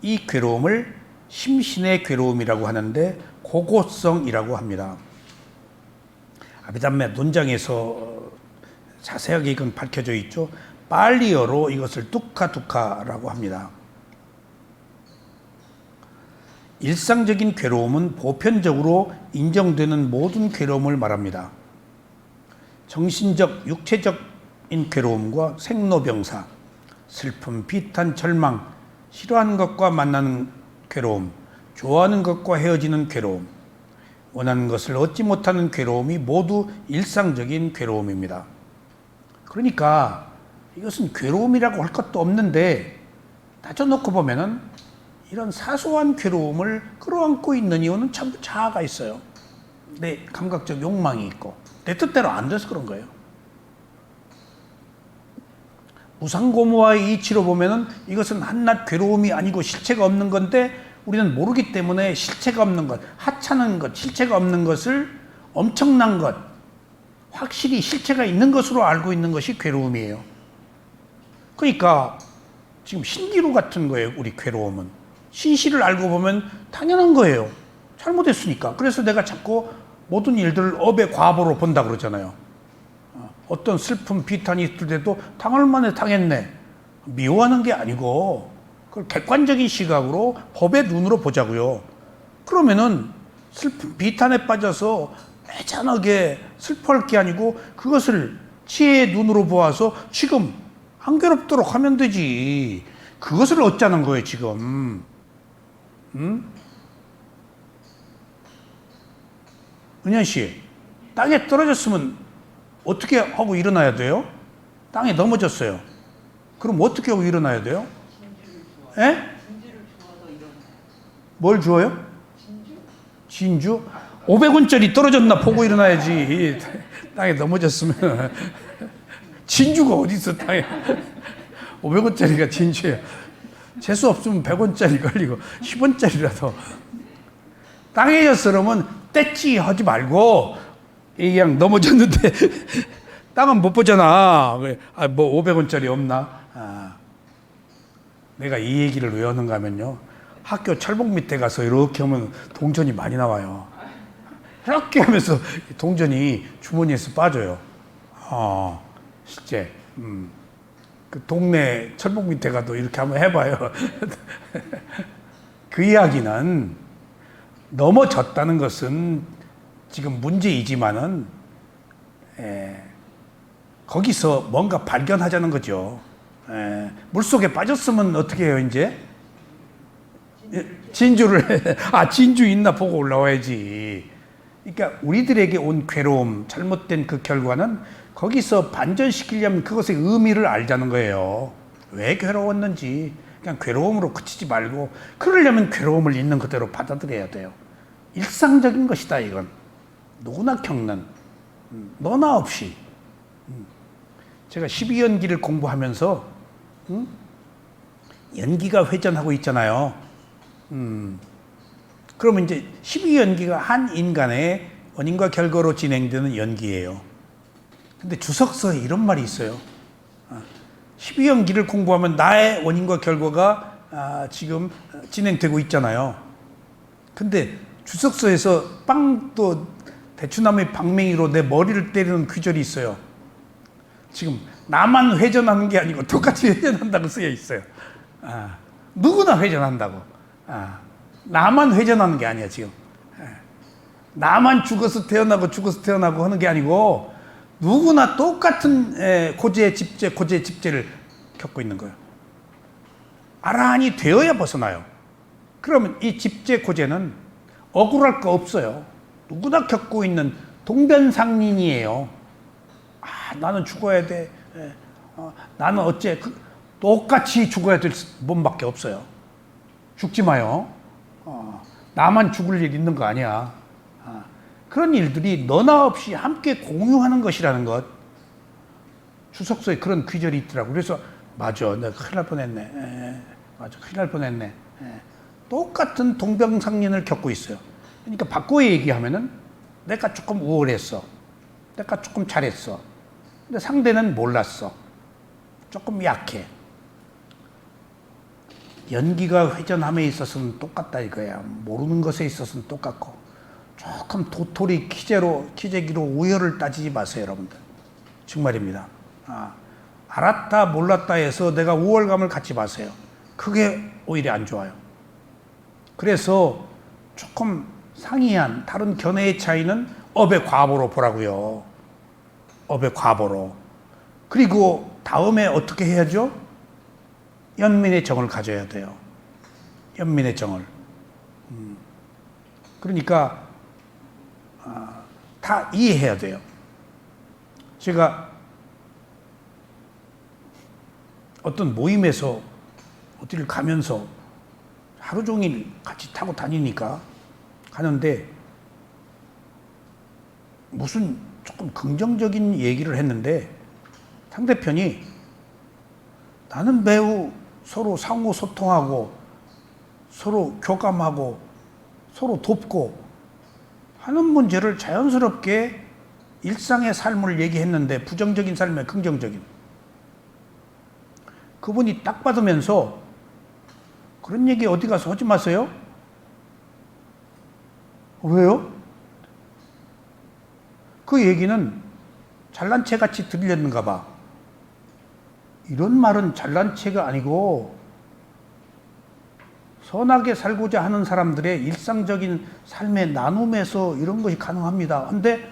이 괴로움을 심신의 괴로움이라고 하는데 고고성이라고 합니다. 아비담메 논장에서 자세하게 이건 밝혀져 있죠. 빨리어로 이것을 두카라고 합니다. 일상적인 괴로움은 보편적으로 인정되는 모든 괴로움을 말합니다. 정신적, 육체적인 괴로움과 생로병사, 슬픔, 비탄, 절망, 싫어하는 것과 만나는 괴로움, 좋아하는 것과 헤어지는 괴로움, 원하는 것을 얻지 못하는 괴로움이 모두 일상적인 괴로움입니다. 그러니까 이것은 괴로움이라고 할 것도 없는데 따져놓고 보면은 이런 사소한 괴로움을 끌어안고 있는 이유는 전부 자아가 있어요. 내 감각적 욕망이 있고 내 뜻대로 안 돼서 그런 거예요. 무상고무와의 이치로 보면은 이것은 한낱 괴로움이 아니고 실체가 없는 건데 우리는 모르기 때문에 실체가 없는 것, 하찮은 것, 실체가 없는 것을 엄청난 것, 확실히 실체가 있는 것으로 알고 있는 것이 괴로움이에요. 그러니까 지금 신기루 같은 거예요. 우리 괴로움은. 신실을 알고 보면 당연한 거예요. 잘못했으니까. 그래서 내가 자꾸 모든 일들을 업의 과보로 본다 그러잖아요. 어떤 슬픔, 비탄이 있을 때도 당할 만해 당했네. 미워하는 게 아니고 그걸 객관적인 시각으로 법의 눈으로 보자고요. 그러면은 슬픔, 비탄에 빠져서 애잔하게 슬퍼할 게 아니고 그것을 지혜의 눈으로 보아서 지금 안 괴롭도록 하면 되지. 그것을 얻자는 거예요, 지금. 은현 씨, 땅에 떨어졌으면 어떻게 하고 일어나야 돼요? 땅에 넘어졌어요. 그럼 어떻게 하고 일어나야 돼요? 예? 뭘 주어요? 진주? 500원짜리 떨어졌나 보고 일어나야지. 땅에 넘어졌으면. 진주가 어디 있어, 땅에. 500원짜리가 진주예요. 재수 없으면 100원짜리 걸리고 10원짜리라도. 땅에 졌으면 떼찌 하지 말고 그냥 넘어졌는데 땅은 못 보잖아. 뭐 500원짜리 없나? 내가 이 얘기를 왜 하는가 하면요. 학교 철봉 밑에 가서 이렇게 하면 동전이 많이 나와요. 이렇게 하면서 동전이 주머니에서 빠져요. 실제. 그 동네 철봉 밑에 가도 이렇게 한번 해봐요. 그 이야기는 넘어졌다는 것은 지금 문제이지만은 거기서 뭔가 발견하자는 거죠. 물속에 빠졌으면 어떻게 해요, 이제? 진주를, 진주 있나 보고 올라와야지. 그러니까 우리들에게 온 괴로움, 잘못된 그 결과는 거기서 반전시키려면 그것의 의미를 알자는 거예요. 왜 괴로웠는지. 그냥 괴로움으로 그치지 말고, 그러려면 괴로움을 있는 그대로 받아들여야 돼요. 일상적인 것이다, 이건. 누구나 겪는, 너나 없이. 제가 12연기를 공부하면서, 연기가 회전하고 있잖아요. 그러면 이제 12연기가 한 인간의 원인과 결과로 진행되는 연기예요. 근데 주석서에 이런 말이 있어요. 12연기를 공부하면 나의 원인과 결과가 지금 진행되고 있잖아요. 근데 주석서에서 또 대추나무의 방맹이로 내 머리를 때리는 귀절이 있어요. 지금 나만 회전하는 게 아니고 똑같이 회전한다고 쓰여 있어요. 누구나 회전한다고. 나만 회전하는 게 아니야, 지금. 나만 죽어서 태어나고 하는 게 아니고 누구나 똑같은 고제, 집제를 겪고 있는 거예요. 아라한이 되어야 벗어나요. 그러면 이 집제, 고제는 억울할 거 없어요. 누구나 겪고 있는 동변상린이에요. 나는 죽어야 돼. 나는 어째. 똑같이 죽어야 될 몸밖에 없어요. 죽지 마요. 나만 죽을 일 있는 거 아니야. 그런 일들이 너나 없이 함께 공유하는 것이라는 것. 주석서에 그런 귀절이 있더라고. 그래서 맞아, 내가 큰일 날 뻔했네. 맞아, 큰일 날 뻔했네. 똑같은 동병상련을 겪고 있어요. 그러니까 바꿔 얘기하면은 내가 조금 우월했어. 내가 조금 잘했어. 근데 상대는 몰랐어. 조금 약해. 연기가 회전함에 있어서는 똑같다 이거야. 모르는 것에 있어서는 똑같고. 조금 도토리 키재기로 우열을 따지지 마세요, 여러분들. 정말입니다. 알았다 몰랐다 해서 내가 우월감을 갖지 마세요. 그게 오히려 안 좋아요. 그래서 조금 상이한 다른 견해의 차이는 업의 과보로 보라고요. 업의 과보로. 그리고 다음에 어떻게 해야죠? 연민의 정을 가져야 돼요. 연민의 정을. 그러니까 다 이해해야 돼요. 제가 어떤 모임에서 어디를 가면서 하루 종일 같이 타고 다니니까 가는데 무슨 조금 긍정적인 얘기를 했는데 상대편이 나는 매우 서로 상호 소통하고 서로 교감하고 서로 돕고 하는 문제를 자연스럽게 일상의 삶을 얘기했는데 부정적인 삶에 긍정적인. 그분이 딱 받으면서 그런 얘기 어디 가서 하지 마세요. 왜요? 그 얘기는 잘난 체 같이 들렸는가 봐. 이런 말은 잘난 체가 아니고 선하게 살고자 하는 사람들의 일상적인 삶의 나눔에서 이런 것이 가능합니다. 근데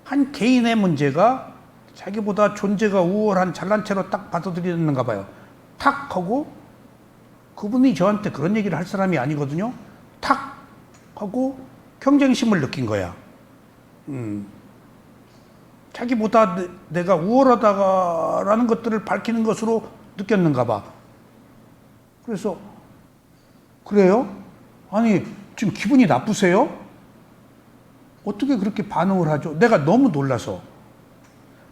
한 개인의 문제가 자기보다 존재가 우월한 잘난 체로 딱 받아들였는가 봐요. 탁 하고 그분이 저한테 그런 얘기를 할 사람이 아니거든요. 탁 하고 경쟁심을 느낀 거야. 자기보다 내가 우월하다라는 것들을 밝히는 것으로 느꼈는가 봐. 그래서 그래요? 아니 지금 기분이 나쁘세요? 어떻게 그렇게 반응을 하죠? 내가 너무 놀라서.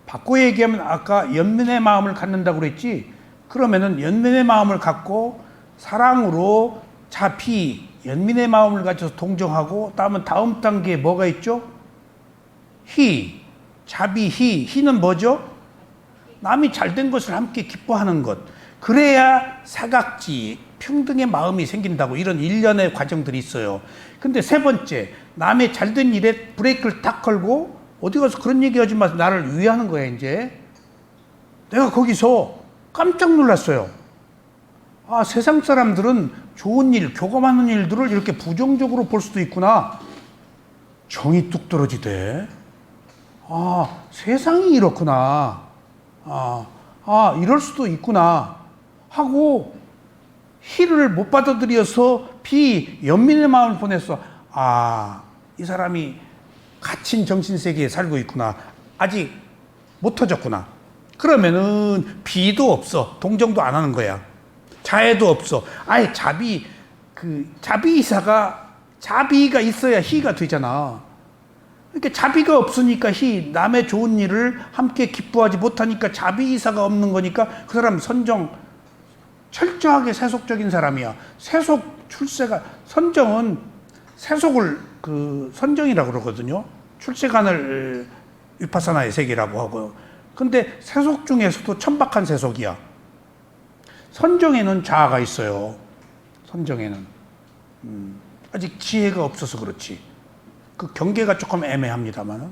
바꿔 얘기하면 아까 연민의 마음을 갖는다고 그랬지? 그러면은 연민의 마음을 갖고 사랑으로 자비, 연민의 마음을 가져서 동정하고 다음 단계에 뭐가 있죠? 희, 자비, 희는 뭐죠? 남이 잘된 것을 함께 기뻐하는 것. 그래야 사각지, 평등의 마음이 생긴다고 이런 일련의 과정들이 있어요. 근데 세 번째, 남의 잘된 일에 브레이크를 딱 걸고 어디 가서 그런 얘기하지 마서 나를 위하는 거야 이제. 내가 거기서 깜짝 놀랐어요. 아, 세상 사람들은 좋은 일, 교감하는 일들을 이렇게 부정적으로 볼 수도 있구나. 정이 뚝 떨어지대. 아, 세상이 이렇구나. 이럴 수도 있구나. 하고 희를 못 받아들여서 연민의 마음을 보냈어. 아, 이 사람이 갇힌 정신세계에 살고 있구나. 아직 못 터졌구나. 그러면은 비도 없어. 동정도 안 하는 거야. 자애도 없어. 아예 자비가 있어야 희가 되잖아. 그러니까 자비가 없으니까 남의 좋은 일을 함께 기뻐하지 못하니까 자비이사가 없는 거니까 그 사람 철저하게 세속적인 사람이야. 선정은 세속을 선정이라고 그러거든요. 출세관을 위파사나의 세계라고 하고. 근데 세속 중에서도 천박한 세속이야. 선정에는 자아가 있어요. 선정에는. 아직 지혜가 없어서 그렇지. 그 경계가 조금 애매합니다만은.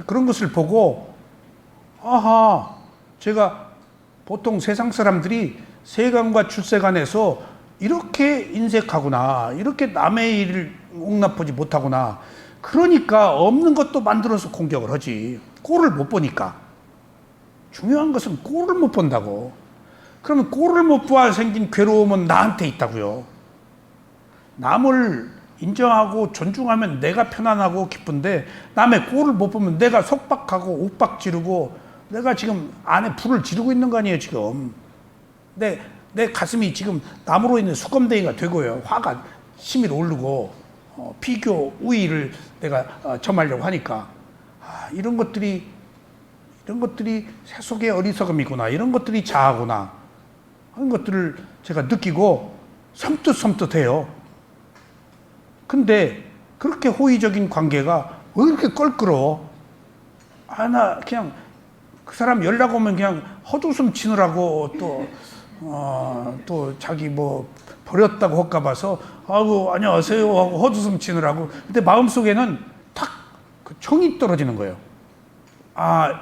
그런 것을 보고, 제가 보통 세상 사람들이 세간과 출세간에서 이렇게 인색하구나. 이렇게 남의 일을 용납하지 못하구나. 그러니까 없는 것도 만들어서 공격을 하지. 꼴을 못 보니까. 중요한 것은 꼴을 못 본다고. 그러면 꼴을 못 봐 생긴 괴로움은 나한테 있다고요. 남을 인정하고 존중하면 내가 편안하고 기쁜데 남의 꼴을 못 보면 내가 속박하고 옥박 지르고 내가 지금 안에 불을 지르고 있는 거 아니에요 지금. 내 가슴이 지금 남으로 인해 수검댕이가 되고요. 화가 심히 오르고 비교 우위를 내가 점하려고 하니까 이런 것들이 세속의 어리석음이구나. 이런 것들이 자아구나. 하는 것들을 제가 느끼고 섬뜩섬뜩해요. 근데 그렇게 호의적인 관계가 왜 그렇게 껄끄러워? 나 그냥 그 사람 연락 오면 그냥 헛웃음 치느라고 또 자기 버렸다고 할까 봐서 안녕하세요 하고 헛웃음 치느라고. 근데 마음속에는 탁 그 정이 떨어지는 거예요.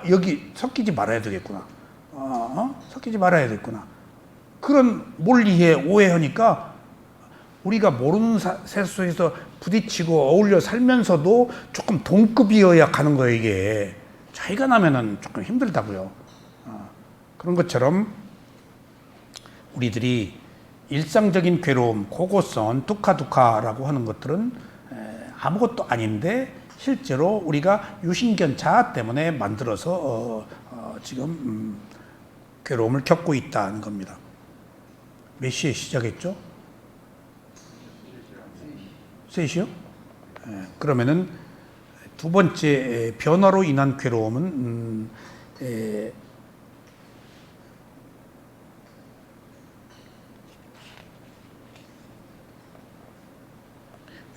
여기 섞이지 말아야 되겠구나. 섞이지 말아야 되겠구나. 그런 몰리에 오해하니까 우리가 모르는 세속에서 부딪히고 어울려 살면서도 조금 동급이어야 가는 거예요, 이게. 차이가 나면은 조금 힘들다고요. 그런 것처럼 우리들이 일상적인 괴로움, 고고선, 두카두카라고 하는 것들은 아무것도 아닌데 실제로 우리가 유신견 자아 때문에 만들어서 지금 괴로움을 겪고 있다는 겁니다. 몇 시에 시작했죠? 3시요? 그러면은 두 번째 변화로 인한 괴로움은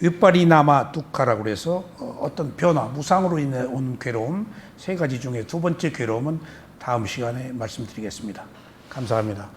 위파리나마 두카라고 그래서 어떤 변화, 무상으로 인해 온 괴로움 세 가지 중에 두 번째 괴로움은 다음 시간에 말씀드리겠습니다. 감사합니다.